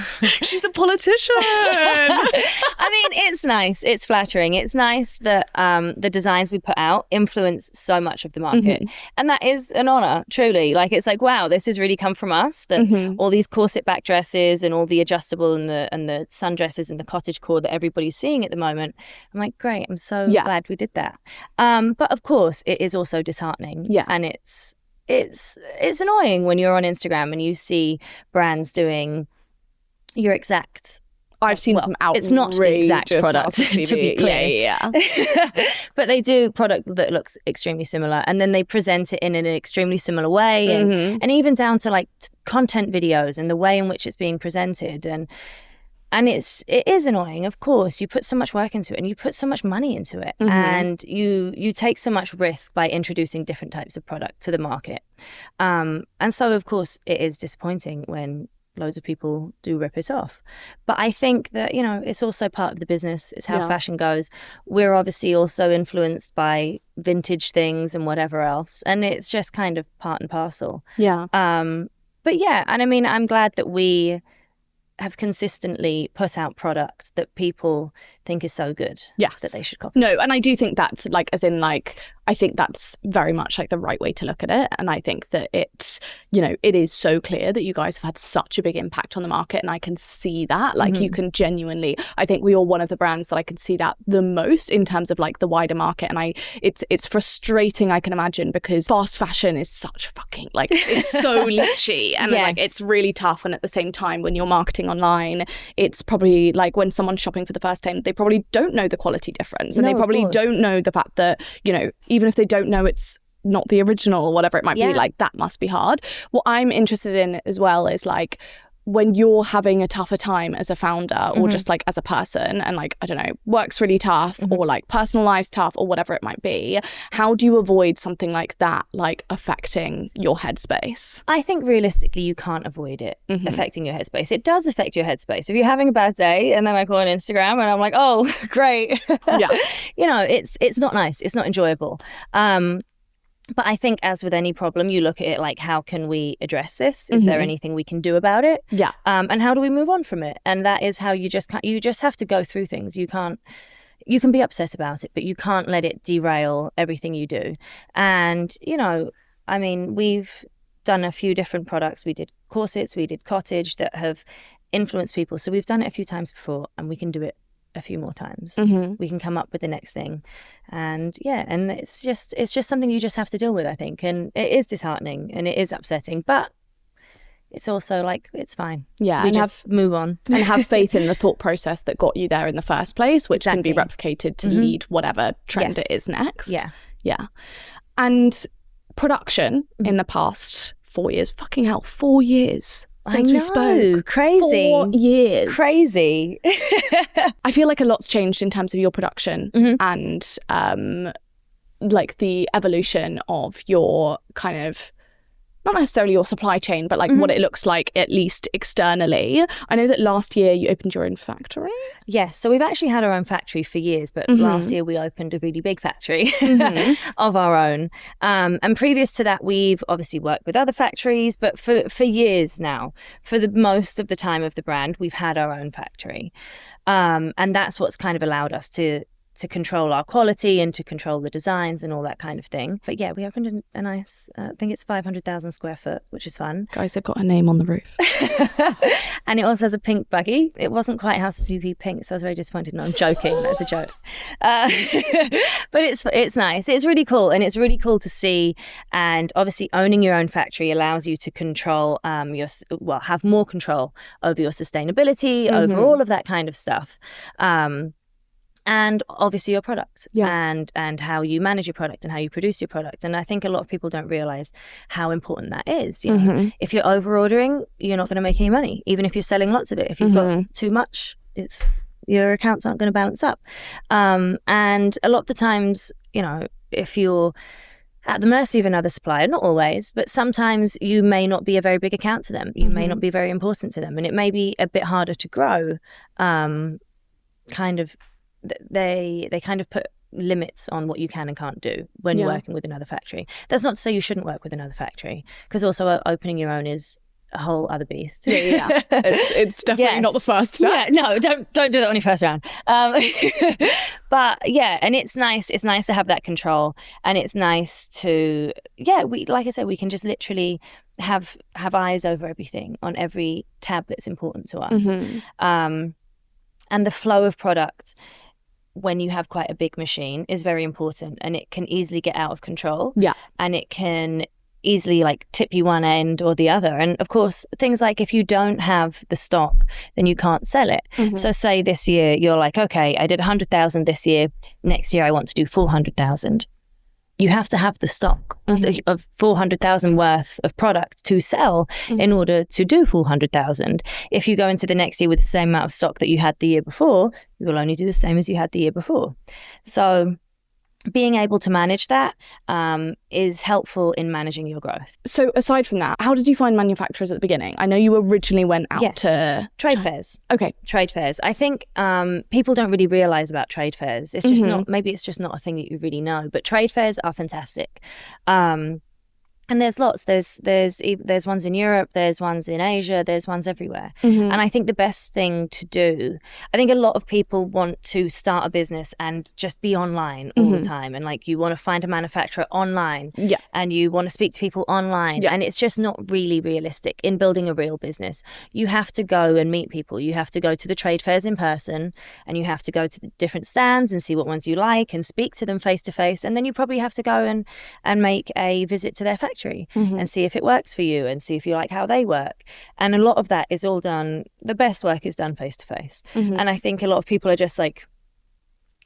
she's a politician. I mean, it's nice. It's flattering. It's nice that the designs we put out influence so much of the market. And that is an honor, truly. Like, it's like, wow, this has really come from us, that all these corset back dresses and all the adjustable and the sundresses and the cottage core that everybody's seeing at the moment. I'm like, great. I'm so glad we did that. But of course, it is also disheartening. Yeah. And it's annoying when you're on Instagram and you see brands doing your exact... I've seen some outrageous... It's not the exact product, to be clear. Yeah. But they do product that looks extremely similar, and then they present it in an extremely similar way, and even down to like content videos and the way in which it's being presented. And it is annoying, of course. You put so much work into it and you put so much money into it, and you take so much risk by introducing different types of product to the market. And so, of course, it is disappointing when loads of people do rip it off. But I think that, you know, it's also part of the business. It's how fashion goes. We're obviously also influenced by vintage things and whatever else. And it's just kind of part and parcel. Yeah. But yeah, and I mean, I'm glad that we have consistently put out products that people think is so good that they should copy. No, and I do think that's like, as in like, I think that's very much like the right way to look at it. And I think that it's, you know, it is so clear that you guys have had such a big impact on the market, and I can see that. Like you can genuinely, I think we are one of the brands that I can see that the most in terms of like the wider market. And it's frustrating, I can imagine, because fast fashion is such fucking like, it's so glitchy and like it's really tough. And at the same time, when you're marketing online, it's probably like when someone's shopping for the first time, they probably don't know the quality difference, and they probably don't know the fact that, you know, even if they don't know it's not the original or whatever it might be, like that must be hard. What I'm interested in as well is like, when you're having a tougher time as a founder or just like as a person, and like, I don't know, work's really tough or like personal life's tough or whatever it might be, how do you avoid something like that like affecting your headspace? I think realistically you can't avoid it affecting your headspace. It does affect your headspace. If you're having a bad day and then I go on Instagram and I'm like, oh great, you know, it's not nice, it's not enjoyable. But I think, as with any problem, you look at it like, how can we address this? Is there anything we can do about it? Yeah. And how do we move on from it? And that is how you just have to go through things. You can be upset about it, but you can't let it derail everything you do. And, you know, I mean, we've done a few different products. We did corsets, we did cottage that have influenced people. So we've done it a few times before, and we can do it a few more times. We can come up with the next thing. And and it's just something you just have to deal with, I think. And it is disheartening and it is upsetting, but it's also like, it's fine. Yeah. We just move on. And have faith in the thought process that got you there in the first place, which can be replicated to lead whatever trend it is next. Yeah. And production in the past 4 years, fucking hell, 4 years since we spoke. Crazy. 4 years. Crazy. I feel like a lot's changed in terms of your production and like the evolution of your kind of, not necessarily your supply chain, but like what it looks like, at least externally. I know that last year you opened your own factory. Yes, so we've actually had our own factory for years, but last year we opened a really big factory of our own. And previous to that, we've obviously worked with other factories, but for years now, for the most of the time of the brand, we've had our own factory. And that's what's kind of allowed us to control our quality and to control the designs and all that kind of thing. But yeah, we opened a nice, I think it's 500,000 square foot, which is fun. Guys, they've got a name on the roof. And it also has a pink buggy. It wasn't quite House of Subi pink, so I was very disappointed. No, I'm joking. That's a joke. But it's nice. It's really cool. And it's really cool to see. And obviously owning your own factory allows you to control have more control over your sustainability, over all of that kind of stuff. And obviously your product and how you manage your product and how you produce your product. And I think a lot of people don't realize how important that is. You know? If you're over ordering, you're not going to make any money, even if you're selling lots of it. If you've got too much, your accounts aren't going to balance up. And a lot of the times, you know, if you're at the mercy of another supplier, not always, but sometimes you may not be a very big account to them. You may not be very important to them, and it may be a bit harder to grow. They kind of put limits on what you can and can't do when you're working with another factory. That's not to say you shouldn't work with another factory, because also opening your own is a whole other beast. It's definitely not the first step. Yeah, no, don't do that on your first round. But yeah, and it's nice to have that control, and it's nice to we, like I said, we can just literally have eyes over everything on every tab that's important to us. And the flow of product, when you have quite a big machine, is very important, and it can easily get out of control. Yeah. And it can easily like tip you one end or the other. And of course, things like if you don't have the stock, then you can't sell it. So say this year you're like, okay, I did 100,000 this year. Next year I want to do 400,000. You have to have the stock of 400,000 worth of product to sell in order to do 400,000. If you go into the next year with the same amount of stock that you had the year before, you will only do the same as you had the year before. So being able to manage that is helpful in managing your growth. So aside from that, how did you find manufacturers at the beginning? I know you originally went out to trade fairs. Okay. Trade fairs. I think people don't really realize about trade fairs. It's just maybe it's just not a thing that you really know, but trade fairs are fantastic. And there's lots. There's ones in Europe, there's ones in Asia, there's ones everywhere. And I think the best thing to do, I think a lot of people want to start a business and just be online all the time. And like you want to find a manufacturer online and you want to speak to people online. And it's just not really realistic in building a real business. You have to go and meet people. You have to go to the trade fairs in person, and you have to go to the different stands and see what ones you like and speak to them face to face. And then you probably have to go and make a visit to their factory. And see if it works for you and see if you like how they work. And a lot of that is all done, the best work is done face to face. And I think a lot of people are just like,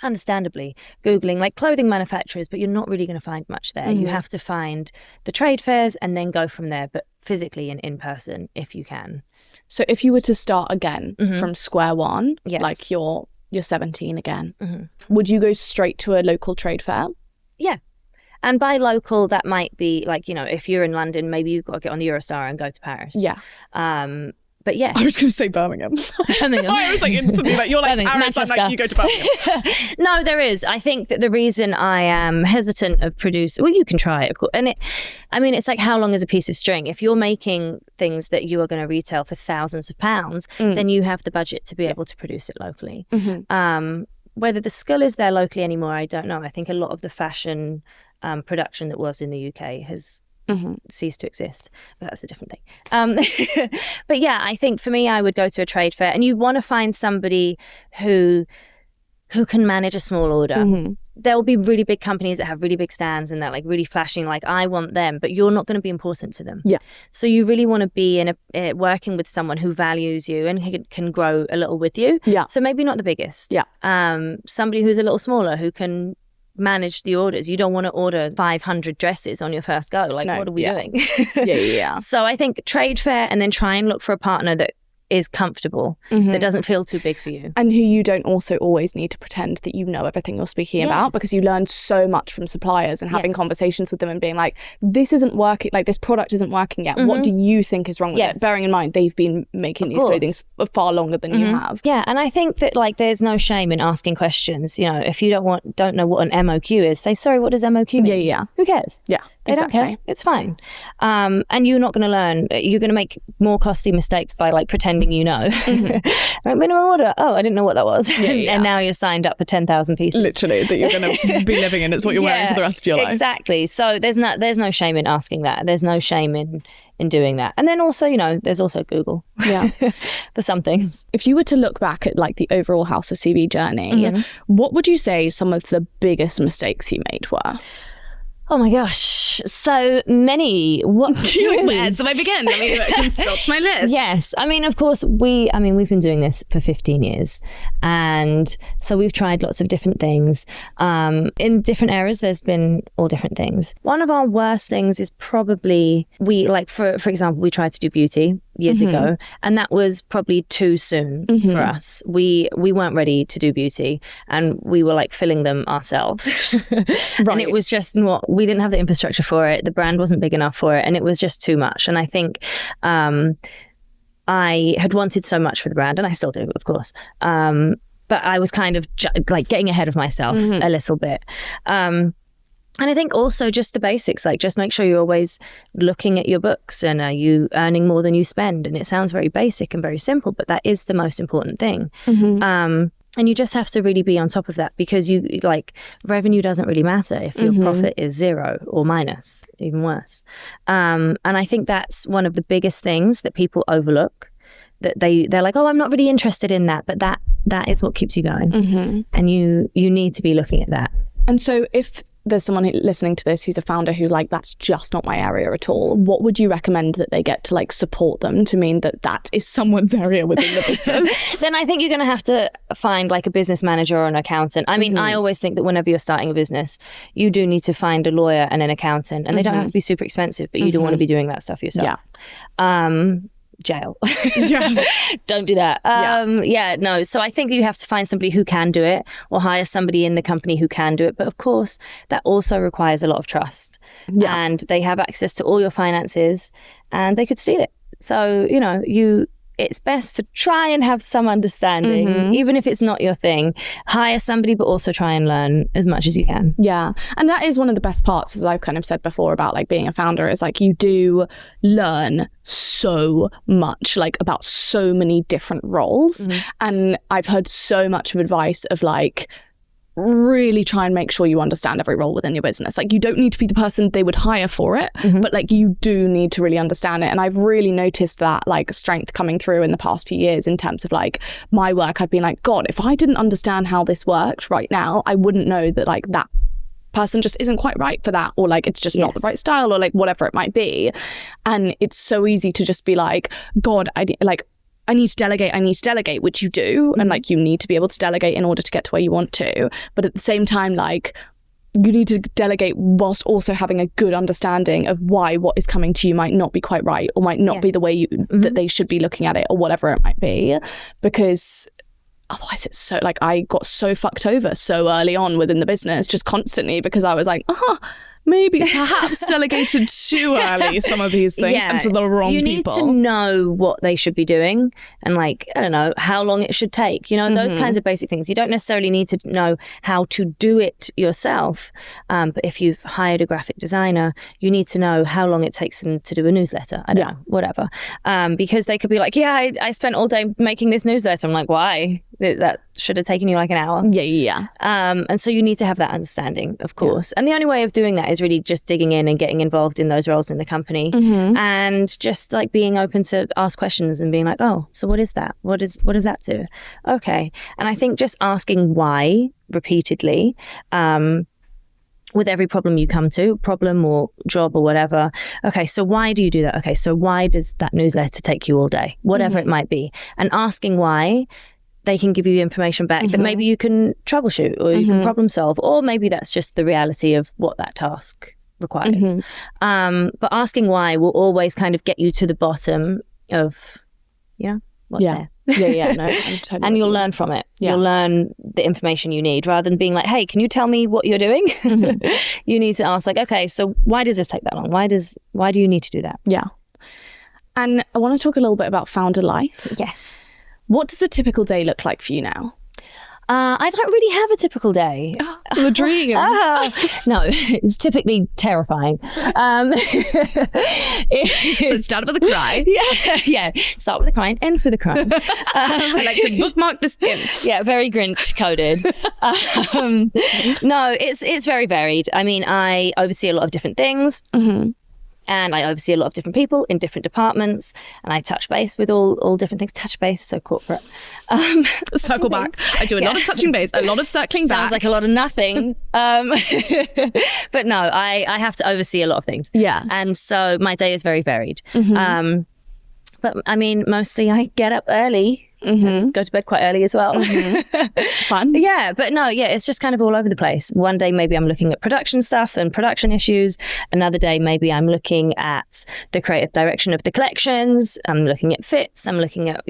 understandably, Googling like clothing manufacturers, but you're not really going to find much there. You have to find the trade fairs and then go from there, but physically and in person if you can. So if you were to start again from square one, like you're 17 again, would you go straight to a local trade fair? Yeah. And by local, that might be like, you know, if you're in London, maybe you've got to get on the Eurostar and go to Paris. Yeah. But yeah. I was going to say Birmingham. I was like instantly like, you're like Paris, I'm like, you go to Birmingham. No, there is. I think that the reason I am hesitant of producing, well, you can try it, of course. And it's like, how long is a piece of string? If you're making things that you are going to retail for thousands of pounds, then you have the budget to be able to produce it locally. Whether the skill is there locally anymore, I don't know. I think a lot of the fashion production that was in the UK has cease to exist. But that's a different thing. But yeah, I think for me, I would go to a trade fair, and you want to find somebody who can manage a small order. There will be really big companies that have really big stands and they're like really flashing, like I want them, but you're not going to be important to them. Yeah. So you really want to be working with someone who values you and can grow a little with you. Yeah. So maybe not the biggest. Yeah. Somebody who's a little smaller who can manage the orders. You don't want to order 500 dresses on your first go. Like, what are we doing? Yeah. So I think trade fair, and then try and look for a partner that is comfortable, that doesn't feel too big for you. And who you don't also always need to pretend that you know everything you're speaking about, because you learn so much from suppliers and having conversations with them and being like, this isn't working, like this product isn't working yet. What do you think is wrong with it? Bearing in mind, they've been making these clothing for far longer than you have. Yeah, and I think that like there's no shame in asking questions. You know, if you don't know what an MOQ is, say, sorry, what does MOQ mean? Yeah. Who cares? Yeah. They don't care. It's fine. And you're not going to learn. You're going to make more costly mistakes by like pretending you know. Like, minimum order. Oh, I didn't know what that was. And now you're signed up for 10,000 pieces. Literally, that you're going to be living in. It's what you're wearing for the rest of your life. Exactly. So there's no shame in asking that. There's no shame in doing that. And then also, you know, there's also Google. Yeah. For some things. If you were to look back at like the overall House of CB journey, what would you say some of the biggest mistakes you made were? Oh my gosh, so many. What? Where do I begin? I mean, I can consult my list. Yes, I mean, of course, we've been doing this for 15 years, and so we've tried lots of different things. In different eras, there's been all different things. One of our worst things is probably for example, we tried to do beauty years ago, and that was probably too soon for us. We weren't ready to do beauty, and we were like filling them ourselves. And it was just we didn't have the infrastructure for it. The brand wasn't big enough for it, and it was just too much. And I think I had wanted so much for the brand, and I still do, of course. But I was kind of like getting ahead of myself a little bit. And I think also just the basics, like just make sure you're always looking at your books and are you earning more than you spend? And it sounds very basic and very simple, but that is the most important thing. And you just have to really be on top of that, because revenue doesn't really matter if your profit is 0 or minus, even worse. And I think that's one of the biggest things that people overlook, that they're like, oh, I'm not really interested in that, but that is what keeps you going. And you need to be looking at that. And so if there's someone listening to this who's a founder who's like, that's just not my area at all, what would you recommend that they get to like support them to mean that is someone's area within the business? Then I think you're going to have to find like a business manager or an accountant. I mean, I always think that whenever you're starting a business, you do need to find a lawyer and an accountant, and they don't have to be super expensive, but you don't want to be doing that stuff yourself. Jail. Don't do that. No. So I think you have to find somebody who can do it, or hire somebody in the company who can do it. But of course, that also requires a lot of trust. And they have access to all your finances, and they could steal it. So, you know, it's best to try and have some understanding, even if it's not your thing. Hire somebody, but also try and learn as much as you can. Yeah. And that is one of the best parts, as I've kind of said before, about like being a founder, is like you do learn so much, like about so many different roles. And I've heard so much of advice of like, really try and make sure you understand every role within your business. Like you don't need to be the person they would hire for it, but like you do need to really understand it. And I've really noticed that like strength coming through in the past few years in terms of like my work. I've been like, God, if I didn't understand how this worked right now, I wouldn't know that like that person just isn't quite right for that, or like it's just not the right style, or like whatever it might be. And it's so easy to just be like, God, I need to delegate, which you do. And like, you need to be able to delegate in order to get to where you want to. But at the same time, like you need to delegate whilst also having a good understanding of why what is coming to you might not be quite right, or might not be the way that they should be looking at it, or whatever it might be. Because otherwise it's so like, I got so fucked over so early on within the business, just constantly, because I was like, maybe perhaps delegated too early some of these things and to the wrong people. You need to know what they should be doing, and like, I don't know, how long it should take, you know, those kinds of basic things. You don't necessarily need to know how to do it yourself. But if you've hired a graphic designer, you need to know how long it takes them to do a newsletter. I don't know, whatever. Because they could be like, I spent all day making this newsletter. I'm like, why? That should have taken you like an hour. Yeah. And so you need to have that understanding, of course. And the only way of doing that is really just digging in and getting involved in those roles in the company, and just like being open to ask questions and being like, oh, so what is that? What does that do? Okay. And I think just asking why repeatedly, with every problem you come to, problem or job or whatever. Okay, so why do you do that? Okay, so why does that newsletter take you all day? Whatever it might be. And asking why, they can give you information back that maybe you can troubleshoot or you can problem solve, or maybe that's just the reality of what that task requires. But asking why will always kind of get you to the bottom of, what's there. No, I'm totally and you'll learn from it. Yeah. You'll learn the information you need, rather than being like, hey, can you tell me what you're doing? You need to ask like, okay, so why does this take that long? Why do you need to do that? Yeah. And I want to talk a little bit about founder life. Yes. What does a typical day look like for you now? I don't really have a typical day. The dream. No, it's typically terrifying. So start with a cry. Yeah. Start with a cry and ends with a cry. I like to bookmark this in. Yeah, very Grinch coded. No, it's very varied. I mean, I oversee a lot of different things. And I oversee a lot of different people in different departments, and I touch base with all different things. Touch base, so corporate. Circle back. I do a lot of touching base, a lot of circling back. Sounds like a lot of nothing. But no, I have to oversee a lot of things. Yeah. And so my day is very varied. But I mean, mostly I get up early. Go to bed quite early as well. Fun. Yeah, but no, it's just kind of all over the place. One day maybe I'm looking at production stuff and production issues. Another day maybe I'm looking at the creative direction of the collections. I'm looking at fits. I'm looking at,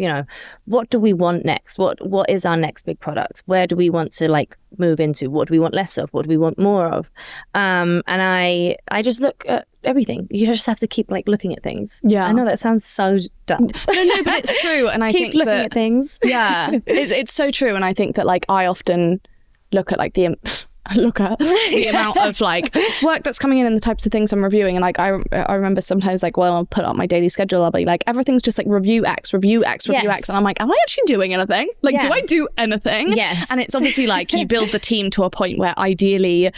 what do we want next? What is our next big product? Where do we want to like move into? What do we want less of? What do we want more of? And I just look at everything. You just have to keep like looking at things. Yeah. I know that sounds so dumb. No, but it's true. And I keep think looking that, at things. Yeah, it's so true. And I think that like I often look at like the amount of like work that's coming in and the types of things I'm reviewing. And like I remember sometimes like, well, I'll put up my daily schedule, I'll be like, everything's just like review X. And I'm like, am I actually doing anything? Like, do I do anything? Yes. And it's obviously like you build the team to a point where ideally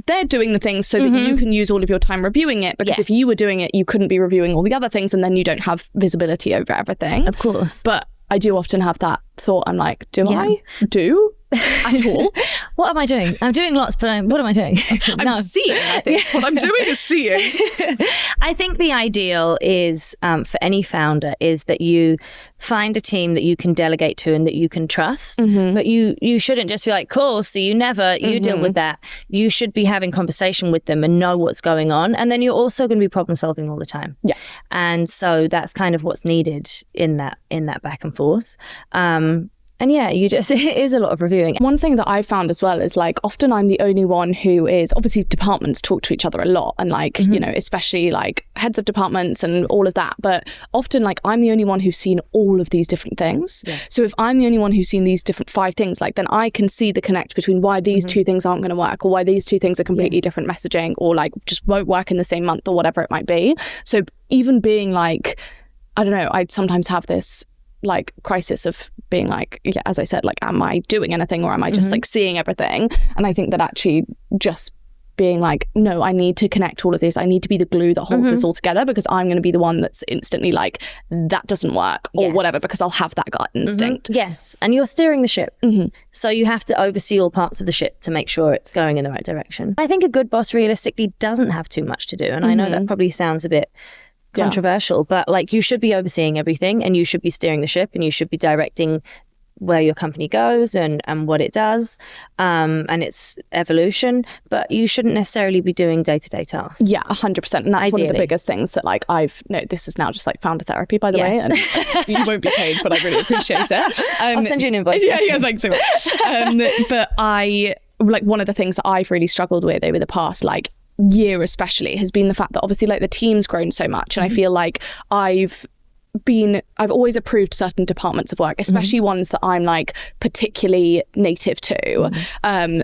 they're doing the things so that you can use all of your time reviewing it, because if you were doing it, you couldn't be reviewing all the other things, and then you don't have visibility over everything. Of course. But I do often have that thought. I'm like, I do at all? What am I doing? I'm doing lots, but what am I doing? I'm seeing, I think. What I'm doing is seeing. I think the ideal is, for any founder, is that you find a team that you can delegate to and that you can trust. But you shouldn't just be like, cool, see you never, you deal with that. You should be having conversation with them and know what's going on. And then you're also going to be problem solving all the time. Yeah. And so that's kind of what's needed in that back and forth. And it is a lot of reviewing. One thing that I found as well is like often I'm the only one who is, obviously departments talk to each other a lot, and like, especially like heads of departments and all of that. But often like I'm the only one who's seen all of these different things. Yeah. So if I'm the only one who's seen these different 5 things, like then I can see the connect between why these 2 things aren't going to work, or why these 2 things are completely different messaging, or like just won't work in the same month, or whatever it might be. So even being like, I don't know, I sometimes have this like crisis of being like, as I said, like, am I doing anything, or am I just like seeing everything? And I think that actually just being like, no, I need to connect all of this. I need to be the glue that holds this all together, because I'm going to be the one that's instantly like, that doesn't work, or whatever, because I'll have that gut instinct. Yes. And you're steering the ship. So you have to oversee all parts of the ship to make sure it's going in the right direction. I think a good boss realistically doesn't have too much to do. And I know that probably sounds a bit controversial, but like you should be overseeing everything, and you should be steering the ship, and you should be directing where your company goes and what it does, and its evolution, but you shouldn't necessarily be doing day-to-day tasks. Yeah, 100%. And that's one of the biggest things that like this is now just like founder therapy, by the way, and you won't be paid, but I really appreciate it. I'll send you an invoice. Yeah, thanks so much. But like one of the things that I've really struggled with over the past like year especially has been the fact that obviously like the team's grown so much, and I feel like I've always approved certain departments of work, especially ones that I'm like particularly native to.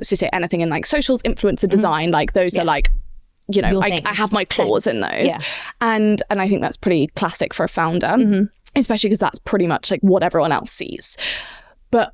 So say anything in like socials, influencer design, like those are like, I have my claws in those. And I think that's pretty classic for a founder, especially because that's pretty much like what everyone else sees. But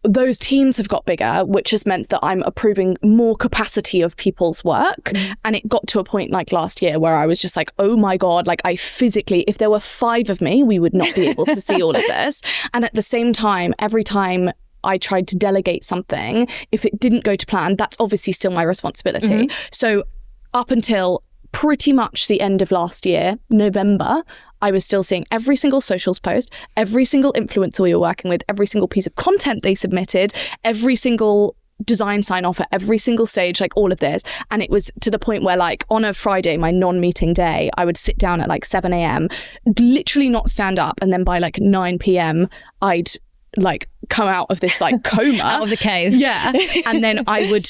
those teams have got bigger, which has meant that I'm approving more capacity of people's work. And it got to a point like last year where I was just like, oh my God, like I physically, if there were 5 of me, we would not be able to see all of this. And at the same time, every time I tried to delegate something, if it didn't go to plan, that's obviously still my responsibility. So up until pretty much the end of last year, November, I was still seeing every single socials post, every single influencer we were working with, every single piece of content they submitted, every single design sign off at every single stage, like all of this. And it was to the point where like on a Friday, my non-meeting day, I would sit down at like 7 a.m, literally not stand up. And then by like 9 p.m, I'd like come out of this like coma. Out of the cave. Yeah. And then I would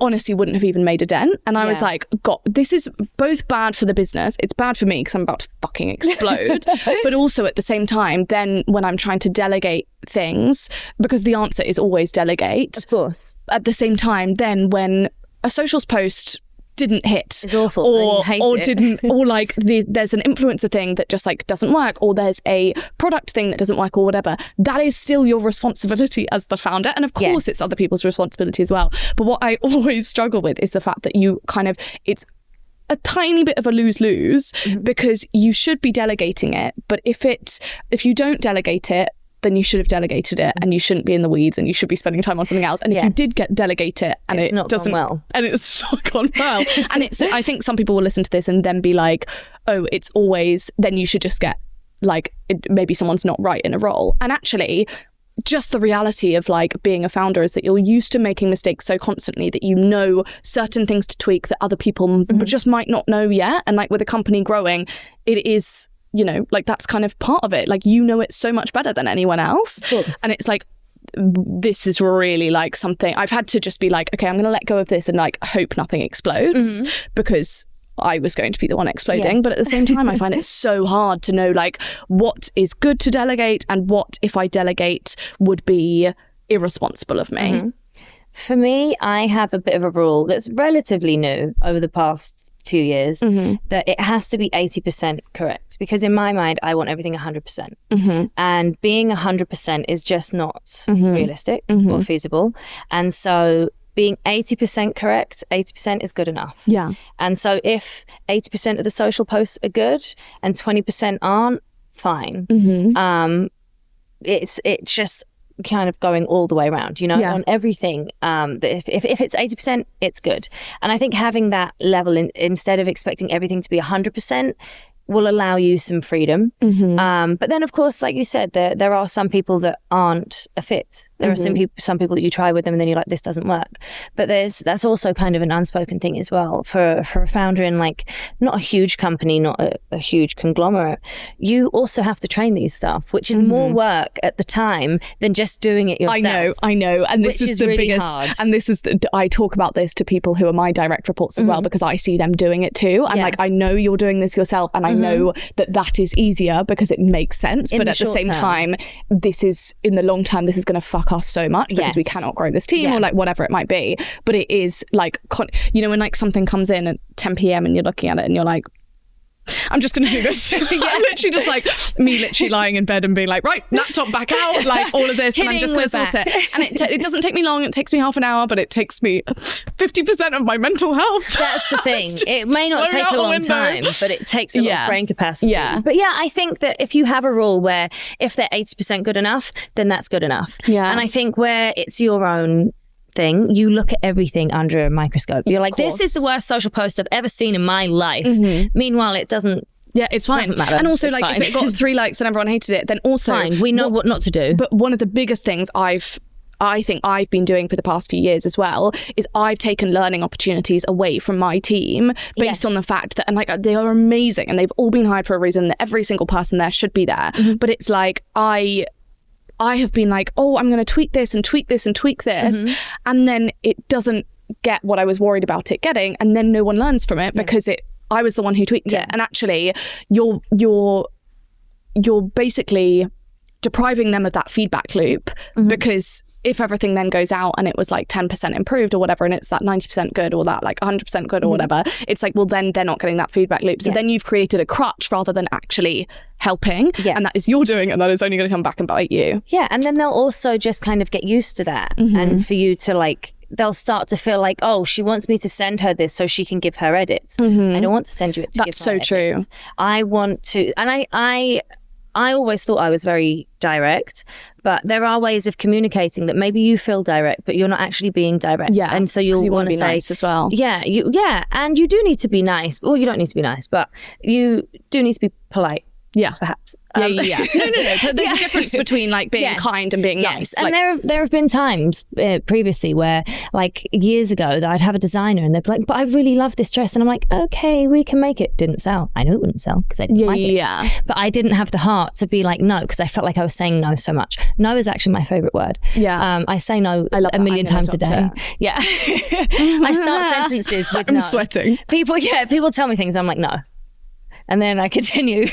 honestly wouldn't have even made a dent. And I was like, God, this is both bad for the business. It's bad for me because I'm about to fucking explode. But also at the same time, then when I'm trying to delegate things, because the answer is always delegate. Of course. At the same time, then when a socials post didn't hit, it's awful, or like there's an influencer thing that just like doesn't work, or there's a product thing that doesn't work, or whatever, that is still your responsibility as the founder. And of course it's other people's responsibility as well, but what I always struggle with is the fact that you kind of, it's a tiny bit of a lose-lose, because you should be delegating it, but if you don't delegate it, then you should have delegated it, and you shouldn't be in the weeds, and you should be spending time on something else. And if you did delegate it and it's it not doesn't, gone well. and it's not gone well, and I think some people will listen to this and then be like, oh, it's always, then you should just get like, maybe someone's not right in a role. And actually, just the reality of like being a founder is that you're used to making mistakes so constantly that you know certain things to tweak that other people just might not know yet. And like with a company growing, it is, you know, like that's kind of part of it. Like, you know it so much better than anyone else. And it's like, this is really like something I've had to just be like, okay, I'm going to let go of this and like hope nothing explodes, because I was going to be the one exploding. But at the same time, I find it so hard to know like what is good to delegate and what, if I delegate, would be irresponsible of me. For me, I have a bit of a rule that's relatively new over the past few years, that it has to be 80% correct, because in my mind I want everything 100%, and being 100% is just not realistic or feasible. And so being 80% correct, 80% is good enough. And so if 80% of the social posts are good and 20% aren't, fine. It's just kind of going all the way around, you know, on everything. If it's 80%, it's good. And I think having that level instead of expecting everything to be 100% will allow you some freedom. But then, of course, like you said, there are some people that aren't a fit. There are some people that you try with them and then you're like, this doesn't work. But that's also kind of an unspoken thing as well. For a founder in like, not a huge company, not a huge conglomerate, you also have to train these staff, which is more work at the time than just doing it yourself. I know. And this is the really biggest hard. And this is I talk about this to people who are my direct reports as well, because I see them doing it too. And like, I know you're doing this yourself, and I know that is easier because it makes sense. But at the same time, this is, in the long term, this is going to fuck us so much because we cannot grow this team or like whatever it might be. But it is like, you know, when like something comes in at 10 p.m. and you're looking at it and you're like, I'm just going to do this. I'm literally just like me literally lying in bed and being like, right, laptop back out, like all of this, and I'm just going to sort it. And it doesn't take me long. It takes me half an hour, but it takes me 50% of my mental health. That's the thing. It may not take a long time, but it takes a lot of brain capacity. But I think that if you have a rule where if they're 80% good enough, then that's good enough. And I think where it's your own thing, you look at everything under a microscope. You're like, this is the worst social post I've ever seen in my life. Meanwhile, it doesn't. Yeah, it's fine. Doesn't matter. And also, it's like, fine. if it got 3 likes and everyone hated it, then also fine. We know what not to do. But one of the biggest things I think I've been doing for the past few years as well is I've taken learning opportunities away from my team based on the fact that, and like, they are amazing and they've all been hired for a reason. Every single person there should be there. But it's like I have been like, oh, I'm going to tweak this and tweak this and tweak this. And then it doesn't get what I was worried about it getting. And then no one learns from it because I was the one who tweaked it. And actually, you're basically depriving them of that feedback loop, because if everything then goes out and it was like 10% improved or whatever, and it's that 90% good or that like 100% good or whatever, it's like, well, then they're not getting that feedback loop. So then you've created a crutch rather than actually helping. And that is your doing, and that is only going to come back and bite you. Yeah. And then they'll also just kind of get used to that. And for you to like, they'll start to feel like, oh, she wants me to send her this so she can give her edits. I don't want to send you it to give her edits. That's so true. I want to, and I always thought I was very direct, but there are ways of communicating that maybe you feel direct, but you're not actually being direct. Yeah. And so you'll want to say nice as well. Yeah. And you do need to be nice. Well, you don't need to be nice, but you do need to be polite. Yeah. Perhaps. No. But there's a difference between like being kind and being nice. And like, there have been times previously where like years ago that I'd have a designer and they'd be like, but I really love this dress. And I'm like, okay, we can make it. Didn't sell. I know it wouldn't sell because I didn't like it. Yeah. But I didn't have the heart to be like, no, because I felt like I was saying no so much. No is actually my favorite word. Yeah. I say no a million times a day. Yeah. I start sentences with no. I'm sweating. People tell me things. I'm like, no. And then I continue.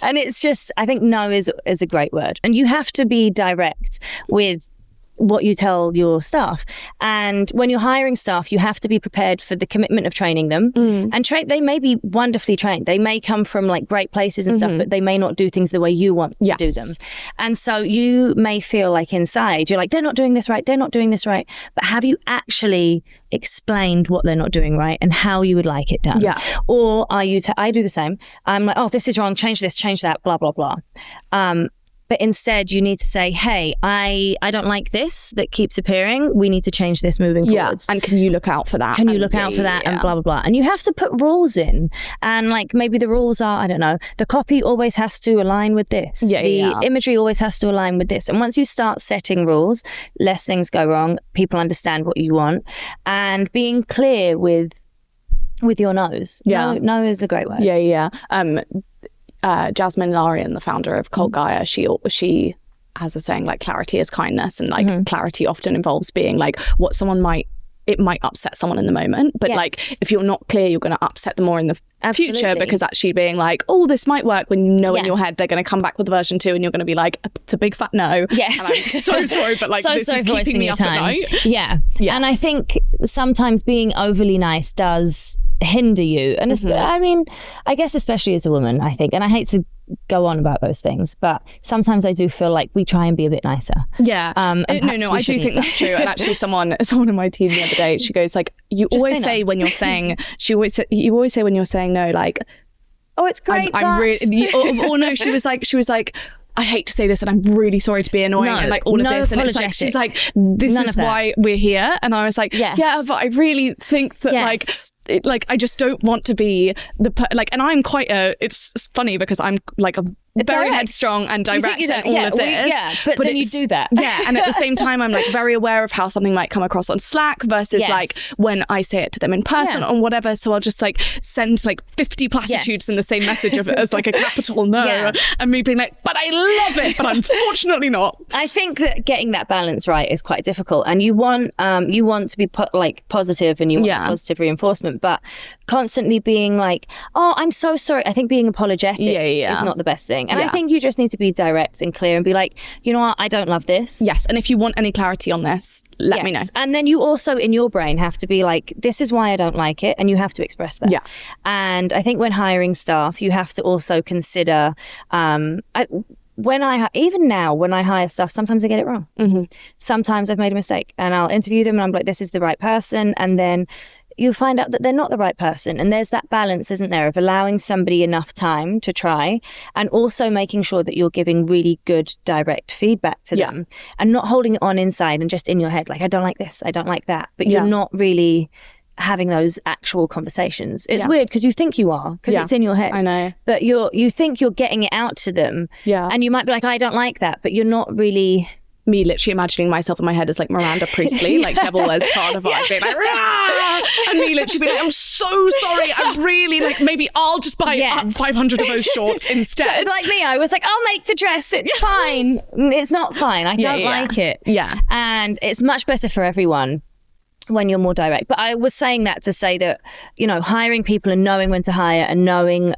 And it's just, I think no is a great word. And you have to be direct with what you tell your staff. And when you're hiring staff, you have to be prepared for the commitment of training them. And they may be wonderfully trained. They may come from like great places and stuff, but they may not do things the way you want to do them. And so you may feel like inside, you're like, they're not doing this right. They're not doing this right. But have you actually explained what they're not doing right and how you would like it done? Yeah. Or are you, I do the same. I'm like, oh, this is wrong. Change this, change that, blah, blah, blah. But instead, you need to say, hey, I don't like this that keeps appearing. We need to change this moving forwards. And can you look out for that? Can you look out for that and blah, blah, blah. And you have to put rules in. And like maybe the rules are, I don't know, the copy always has to align with this. The imagery always has to align with this. And once you start setting rules, less things go wrong. People understand what you want. And being clear with your no's. Yeah. No is a great word. Yeah. Jasmine Larian, the founder of Cult Gaia, she has a saying like clarity is kindness, and like clarity often involves being like what someone might upset someone in the moment, but like if you're not clear, you're going to upset them more in the future, because actually being like, oh, this might work, when you know in your head they're going to come back with version 2 and you're going to be like, it's a big fat no. Yes. And I'm so sorry, but like this is keeping me up at night. Yeah. And I think sometimes being overly nice does hinder you, and I mean, I guess especially as a woman, I think, and I hate to go on about those things, but sometimes I do feel like we try and be a bit nicer. Yeah. I do think that's true. And actually someone in my team the other day, she goes like, you always say when you're saying, you always say when you're saying no, like, oh, it's great, I'm really, or no, she was like, I hate to say this and I'm really sorry to be annoying and like all of this. And it's like, she's like, this is why we're here. And I was like, yeah, but I really think that like I just don't want to be and I'm quite it's funny because I'm like a very headstrong and direct and all of this. But then you do that. Yeah, and at the same time, I'm like very aware of how something might come across on Slack versus like when I say it to them in person or whatever. So I'll just like send like 50 platitudes in the same message as like a capital no, and me being like, but I love it, but unfortunately not. I think that getting that balance right is quite difficult, and you want to be positive, and you want positive reinforcement, but constantly being like, oh, I'm so sorry. I think being apologetic is not the best thing. And I think you just need to be direct and clear and be like, you know what, I don't love this. Yes. And if you want any clarity on this, let me know. And then you also in your brain have to be like, this is why I don't like it. And you have to express that. Yeah. And I think when hiring staff, you have to also consider, even now when I hire staff, sometimes I get it wrong. Sometimes I've made a mistake and I'll interview them and I'm like, this is the right person. And then you'll find out that they're not the right person. And there's that balance, isn't there, of allowing somebody enough time to try and also making sure that you're giving really good direct feedback to them and not holding it on inside and just in your head, like, I don't like this, I don't like that. But you're not really having those actual conversations. It's weird because you think you are, because it's in your head. I know. But you think you're getting it out to them. Yeah. And you might be like, I don't like that, but you're not really... Me literally imagining myself in my head as like Miranda Priestley, like Devil Wears Prada vibe, being like, rah! And me literally being like, I'm so sorry, I'm really like, maybe I'll just buy 500 of those shorts instead. Like me, I was like, I'll make the dress, it's fine. It's not fine, I don't like it. Yeah. And it's much better for everyone when you're more direct. But I was saying that to say that, you know, hiring people and knowing when to hire and knowing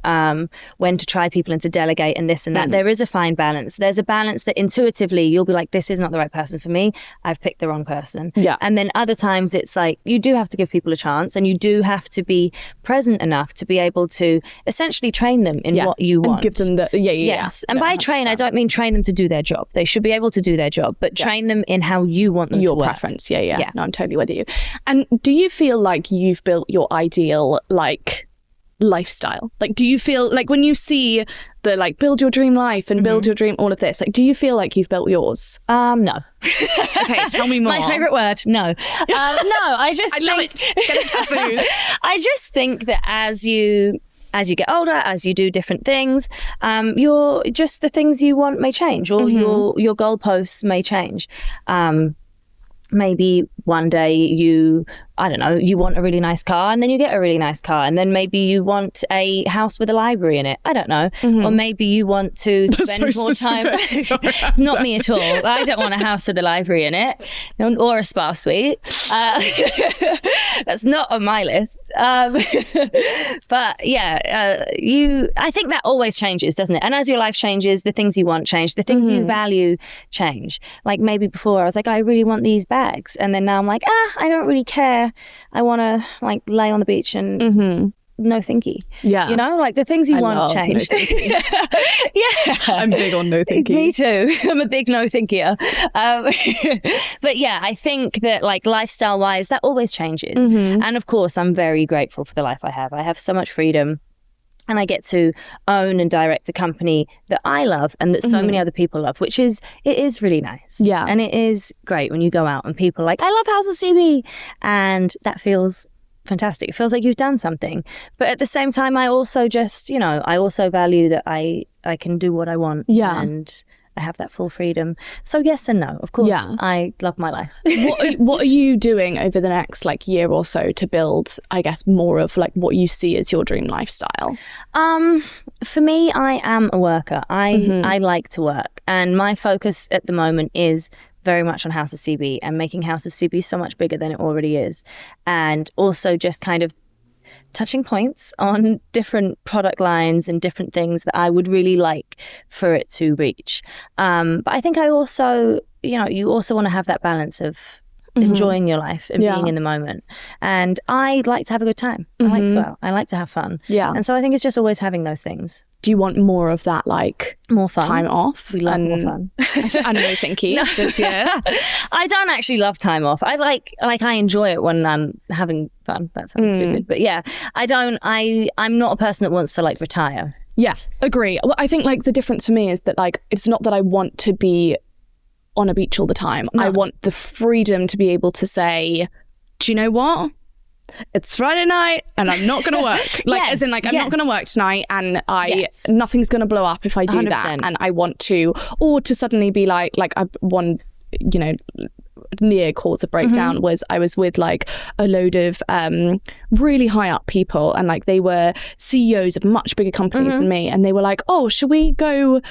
when to try people and to delegate and this and that, there is a fine balance. There's a balance that intuitively you'll be like, this is not the right person for me. I've picked the wrong person. Yeah. And then other times it's like, you do have to give people a chance, and you do have to be present enough to be able to essentially train them in what you want. And give them the, yes. And by 100%. Train, I don't mean train them to do their job. They should be able to do their job, but train them in how you want them to work. Your preference. Yeah. No, I'm totally with you. And do you feel like you've built your ideal like lifestyle? Like, do you feel like when you see the like build your dream life and build your dream, all of this, like, do you feel like you've built yours? No. Okay, tell me more. My favorite word, no. No, I just love it. Get it tattooed. I just think that as you get older, as you do different things, the things you want may change, or your goalposts may change. Maybe one day you want a really nice car, and then you get a really nice car, and then maybe you want a house with a library in it. I don't know. Or maybe you want to spend more time. Not me at all. I don't want a house with a library in it, or a spa suite. That's not on my list. But yeah, I think that always changes, doesn't it? And as your life changes, the things you want change, the things you value change. Like maybe before I was like, I really want these bags, and then now I'm like, I don't really care. I want to like lay on the beach and no thinky. Yeah. You know, like the things you want change. No yeah. I'm big on no thinky. Me too. I'm a big no thinkier. But yeah, I think that like lifestyle wise, that always changes. And of course, I'm very grateful for the life I have. I have so much freedom. And I get to own and direct a company that I love and that so many other people love, it is really nice. Yeah. And it is great when you go out and people are like, I love House of CB. And that feels fantastic. It feels like you've done something. But at the same time, I also just, I also value that I can do what I want. Yeah. And I have that full freedom. So yes and no. Of course, I love my life. What are you doing over the next like year or so to build, I guess, more of like what you see as your dream lifestyle? For me, I am a worker. I like to work, and my focus at the moment is very much on House of CB and making House of CB so much bigger than it already is, and also just kind of touching points on different product lines and different things that I would really like for it to reach. But I think I also, you also want to have that balance of enjoying your life and being in the moment. And I like to have a good time. I like to go out. I like to have fun. Yeah. And so I think it's just always having those things. Do you want more of that, like more fun, time off? We love more fun. I know, thinky this year. I don't actually love time off. I I enjoy it when I'm having fun. That sounds stupid, but yeah, I'm not a person that wants to like retire. Yeah, agree. Well, I think like the difference for me is that like it's not that I want to be on a beach all the time. No. I want the freedom to be able to say, do you know what? It's Friday night and I'm not going to work. Like, as in like, I'm not going to work tonight, and nothing's going to blow up if I do 100%. That. And I want to, or to suddenly be like one, near cause of breakdown was I was with like a load of really high up people, and like they were CEOs of much bigger companies than me, and they were like, oh, should we go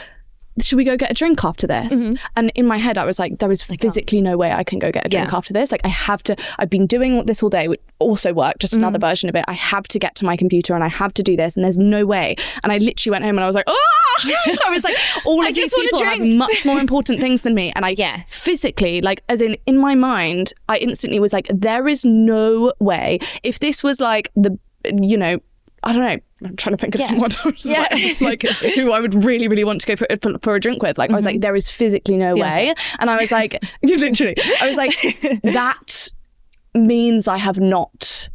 get a drink after this? And in my head I was like, there is physically no way I can go get a drink after this. Like I've been doing this all day, which also work, just another version of it. I have to get to my computer and I have to do this, and there's no way. And I literally went home and I was like, I was like, all of these people have much more important things than me. And I physically, like, as in my mind, I instantly was like, there is no way. If this was like I don't know, I'm trying to think of someone like who I would really, really want to go for a drink with. Like, I was like, there is physically no way. And I was like, literally, I was like, that means I have not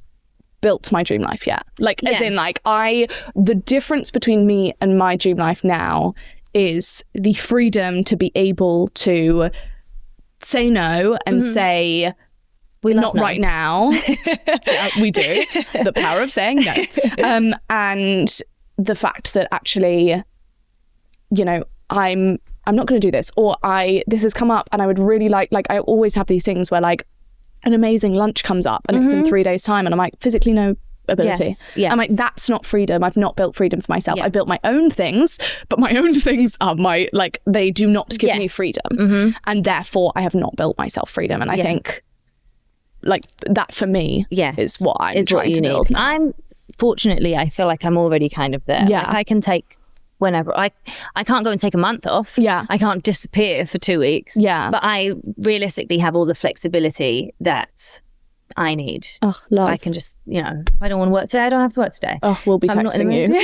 built my dream life yet. Like, as in like the difference between me and my dream life now is the freedom to be able to say no and say, not right now. We do. The power of saying no. And the fact that actually, I'm not going to do this, or this has come up and I would really like I always have these things where like an amazing lunch comes up and it's in 3 days time and I'm like, physically no ability. Yes. I'm like, that's not freedom. I've not built freedom for myself. I built my own things, but my own things are they do not give me freedom. And therefore I have not built myself freedom. And I think like that for me is what I'm trying to build. Fortunately, I feel like I'm already kind of there. Yeah. Like I can take whenever. I can't go and take a month off. Yeah. I can't disappear for 2 weeks. Yeah. But I realistically have all the flexibility that I need. Oh, love. I can just, if I don't want to work today, I don't have to work today. Oh, we'll be texting you.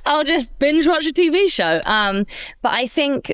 I'll just binge watch a TV show. But I think,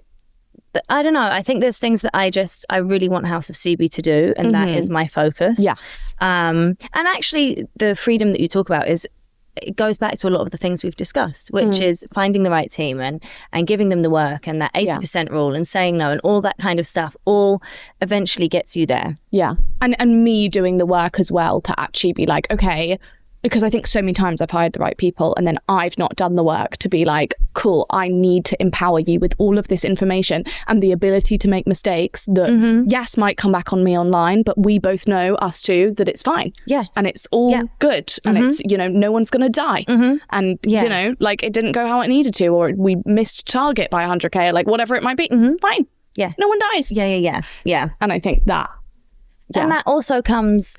I don't know, I think there's things that I really want House of CB to do, and that is my focus. Yes. And actually the freedom that you talk about it goes back to a lot of the things we've discussed, which is finding the right team and giving them the work, and that 80% rule and saying no and all that kind of stuff all eventually gets you there. Yeah. And me doing the work as well to actually be like, okay, because I think so many times I've hired the right people and then I've not done the work to be like, cool, I need to empower you with all of this information and the ability to make mistakes that, yes, might come back on me online, but we both know, us two, that it's fine. Yes. And it's all good. And it's, no one's going to die. And, like it didn't go how it needed to, or we missed target by 100K, or like whatever it might be. Fine. Yes. No one dies. Yeah. And I think that. Yeah. And that also comes...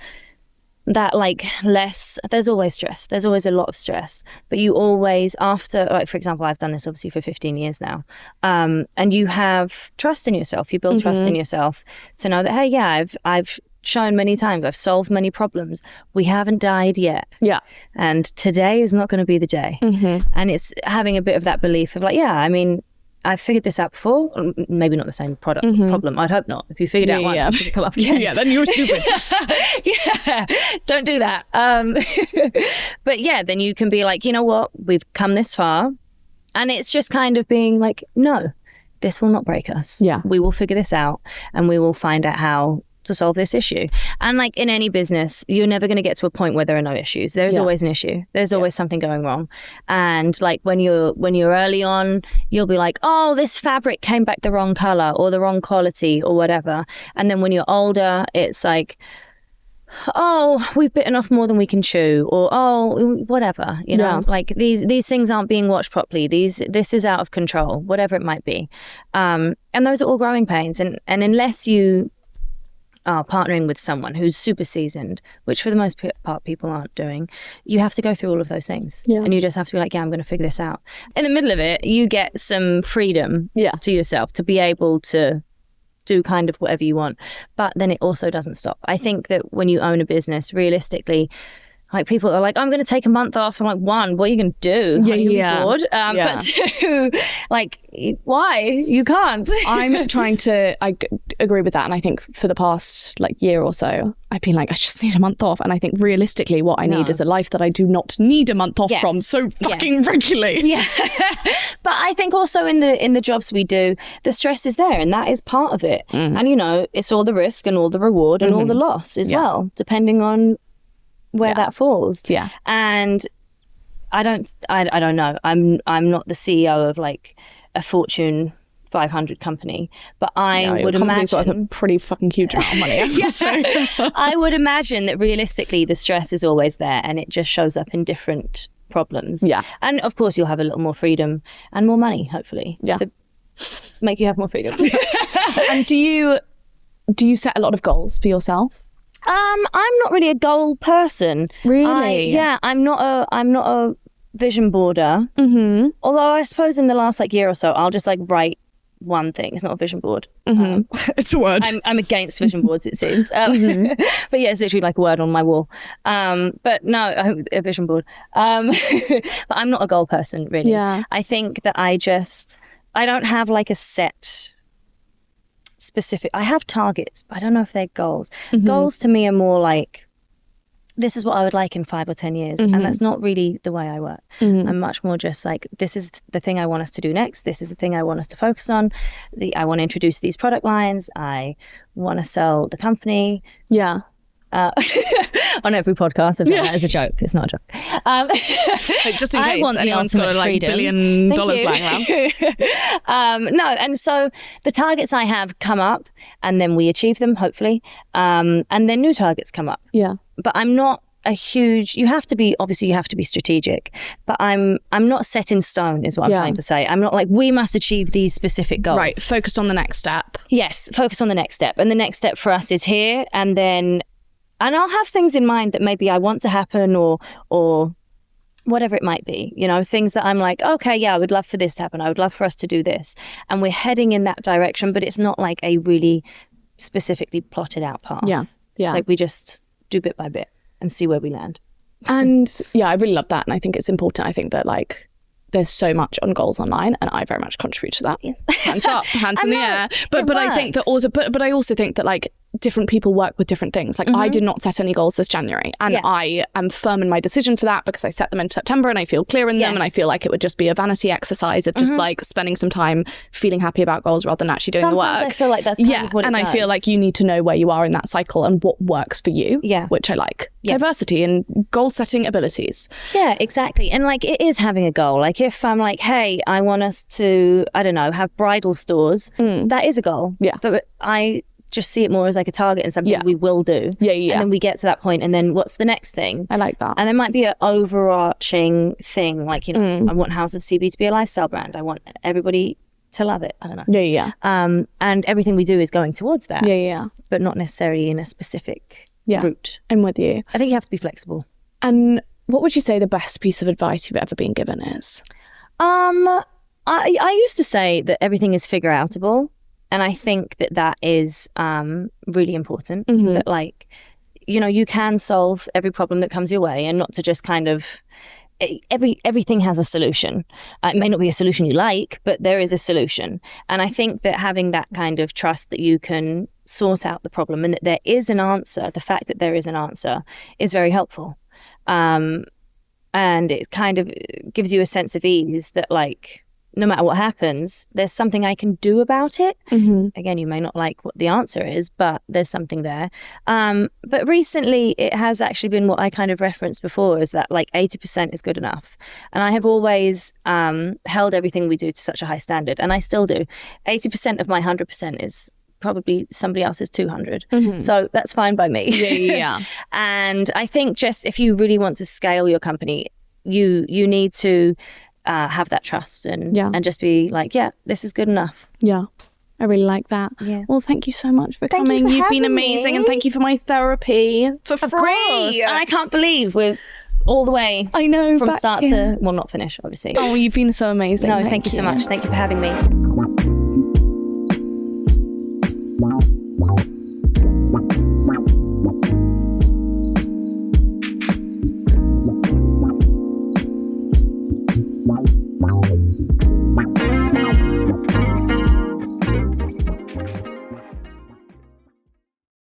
that like there's always stress, there's always a lot of stress, but you always, after, like for example, I've done this obviously for 15 years now, and you have trust in yourself, you build trust in yourself to know that, hey, I've shown many times, I've solved many problems, we haven't died yet, and today is not going to be the day. And it's having a bit of that belief of like, I figured this out before. Maybe not the same problem. I'd hope not. If you figured it out once, it come up again. Yeah, then you're stupid. Don't do that. But then you can be like, you know what? We've come this far. And it's just kind of being like, no, this will not break us. Yeah. We will figure this out and we will find out how to solve this issue. And like in any business, you're never going to get to a point where there are no issues. There's always an issue. There's always something going wrong. And like when you're early on, you'll be like, oh, this fabric came back the wrong color or the wrong quality or whatever. And then when you're older, it's like, oh, we've bitten off more than we can chew, or oh, whatever, like these things aren't being watched properly. This is out of control, whatever it might be. And those are all growing pains. And unless you are partnering with someone who's super seasoned, which for the most part people aren't doing, you have to go through all of those things. And you just have to be like, I'm going to figure this out. In the middle of it, you get some freedom to yourself to be able to do kind of whatever you want. But then it also doesn't stop. I think that when you own a business, realistically, like people are like, I'm going to take a month off. I'm like, one, what are you going to do? Are you bored? But two, like, why? You can't. I'm trying to, I agree with that. And I think for the past like year or so, I've been like, I just need a month off. And I think realistically what I need is a life that I do not need a month off from so fucking regularly. Yeah. But I think also in the jobs we do, the stress is there and that is part of it. And it's all the risk and all the reward and all the loss as well, depending on where that falls. And I don't know, I'm not the CEO of like a Fortune 500 company, but I would imagine like a pretty fucking huge amount of money. So I would imagine that realistically the stress is always there and it just shows up in different problems. And of course you'll have a little more freedom and more money, hopefully, to make you have more freedom. And do you set a lot of goals for yourself? I'm not really a goal person. Really? I'm not a vision boarder. Although I suppose in the last like year or so, I'll just like write one thing. It's not a vision board. It's a word. I'm against vision boards, it seems. But yeah, it's literally like a word on my wall. But no, a vision board. But I'm not a goal person, really. I think that I don't have like a set specific. I have targets, but I don't know if they're goals. Goals to me are more like, this is what I would like in 5 or 10 years. And that's not really the way I work. I'm much more just like, this is the thing I want us to do next. This is the thing I want us to focus on. I want to introduce these product lines. I want to sell the company. On every podcast I've done that as a joke. It's not a joke. Like just in case anyone's got like $1 billion lying around. No, and so the targets I have come up and then we achieve them, hopefully. And then new targets come up. But I'm not a huge, you have to be strategic, but I'm not set in stone is what I'm trying to say. I'm not like, we must achieve these specific goals. Right, focused on the next step. Yes, focus on the next step. And the next step for us is here, and then And I'll have things in mind that maybe I want to happen or whatever it might be, you know, things that I'm like, okay, yeah, I would love for this to happen. I would love for us to do this. And we're heading in that direction, but it's not like a really specifically plotted out path. Yeah. It's like we just do bit by bit and see where we land. And yeah, I really love that. And I think it's important. I think that like there's so much on goals online and I very much contribute to that. Hands up, hands in the air. But I think that also, but I also think that like different people work with different things. Like I did not set any goals this January and I am firm in my decision for that because I set them in September and I feel clear in them and I feel like it would just be a vanity exercise of just like spending some time feeling happy about goals rather than actually doing Sometimes the work. I feel like that's kind of what it does. I feel like you need to know where you are in that cycle and what works for you, which I like. Diversity and goal setting abilities. Yeah, exactly. And like it is having a goal. Like if I'm like, hey, I want us to, I don't know, have bridal stores, that is a goal. Yeah. But I just see it more as like a target and something we will do. Yeah. And then we get to that point and then what's the next thing? I like that. And there might be an overarching thing like, you know, I want House of CB to be a lifestyle brand. I want everybody to love it. I don't know. Yeah. And everything we do is going towards that. Yeah. But not necessarily in a specific route. I'm with you. I think you have to be flexible. And what would you say the best piece of advice you've ever been given is? I used to say that everything is figure outable. And I think that is really important. That like, you know, you can solve every problem that comes your way and not to just kind of, everything has a solution. It may not be a solution you like, but there is a solution. And I think that having that kind of trust that you can sort out the problem and that there is an answer, the fact that there is an answer is very helpful. And it kind of gives you a sense of ease that like, no matter what happens, there's something I can do about it. Again, you may not like what the answer is, but there's something there. But recently, it has actually been what I kind of referenced before, is that like 80% is good enough. And I have always held everything we do to such a high standard, and I still do. 80% of my 100% is probably somebody else's 200. So that's fine by me. Yeah. And I think just if you really want to scale your company, you need to have that trust and just be like, yeah, this is good enough. Yeah, I really like that. Yeah. Well, thank you so much for coming. You've been amazing, and thank you for my therapy for free. And I can't believe we're all the way. I know from start to not finish, obviously. Oh, you've been so amazing. No, thank you so much. Thank you for having me.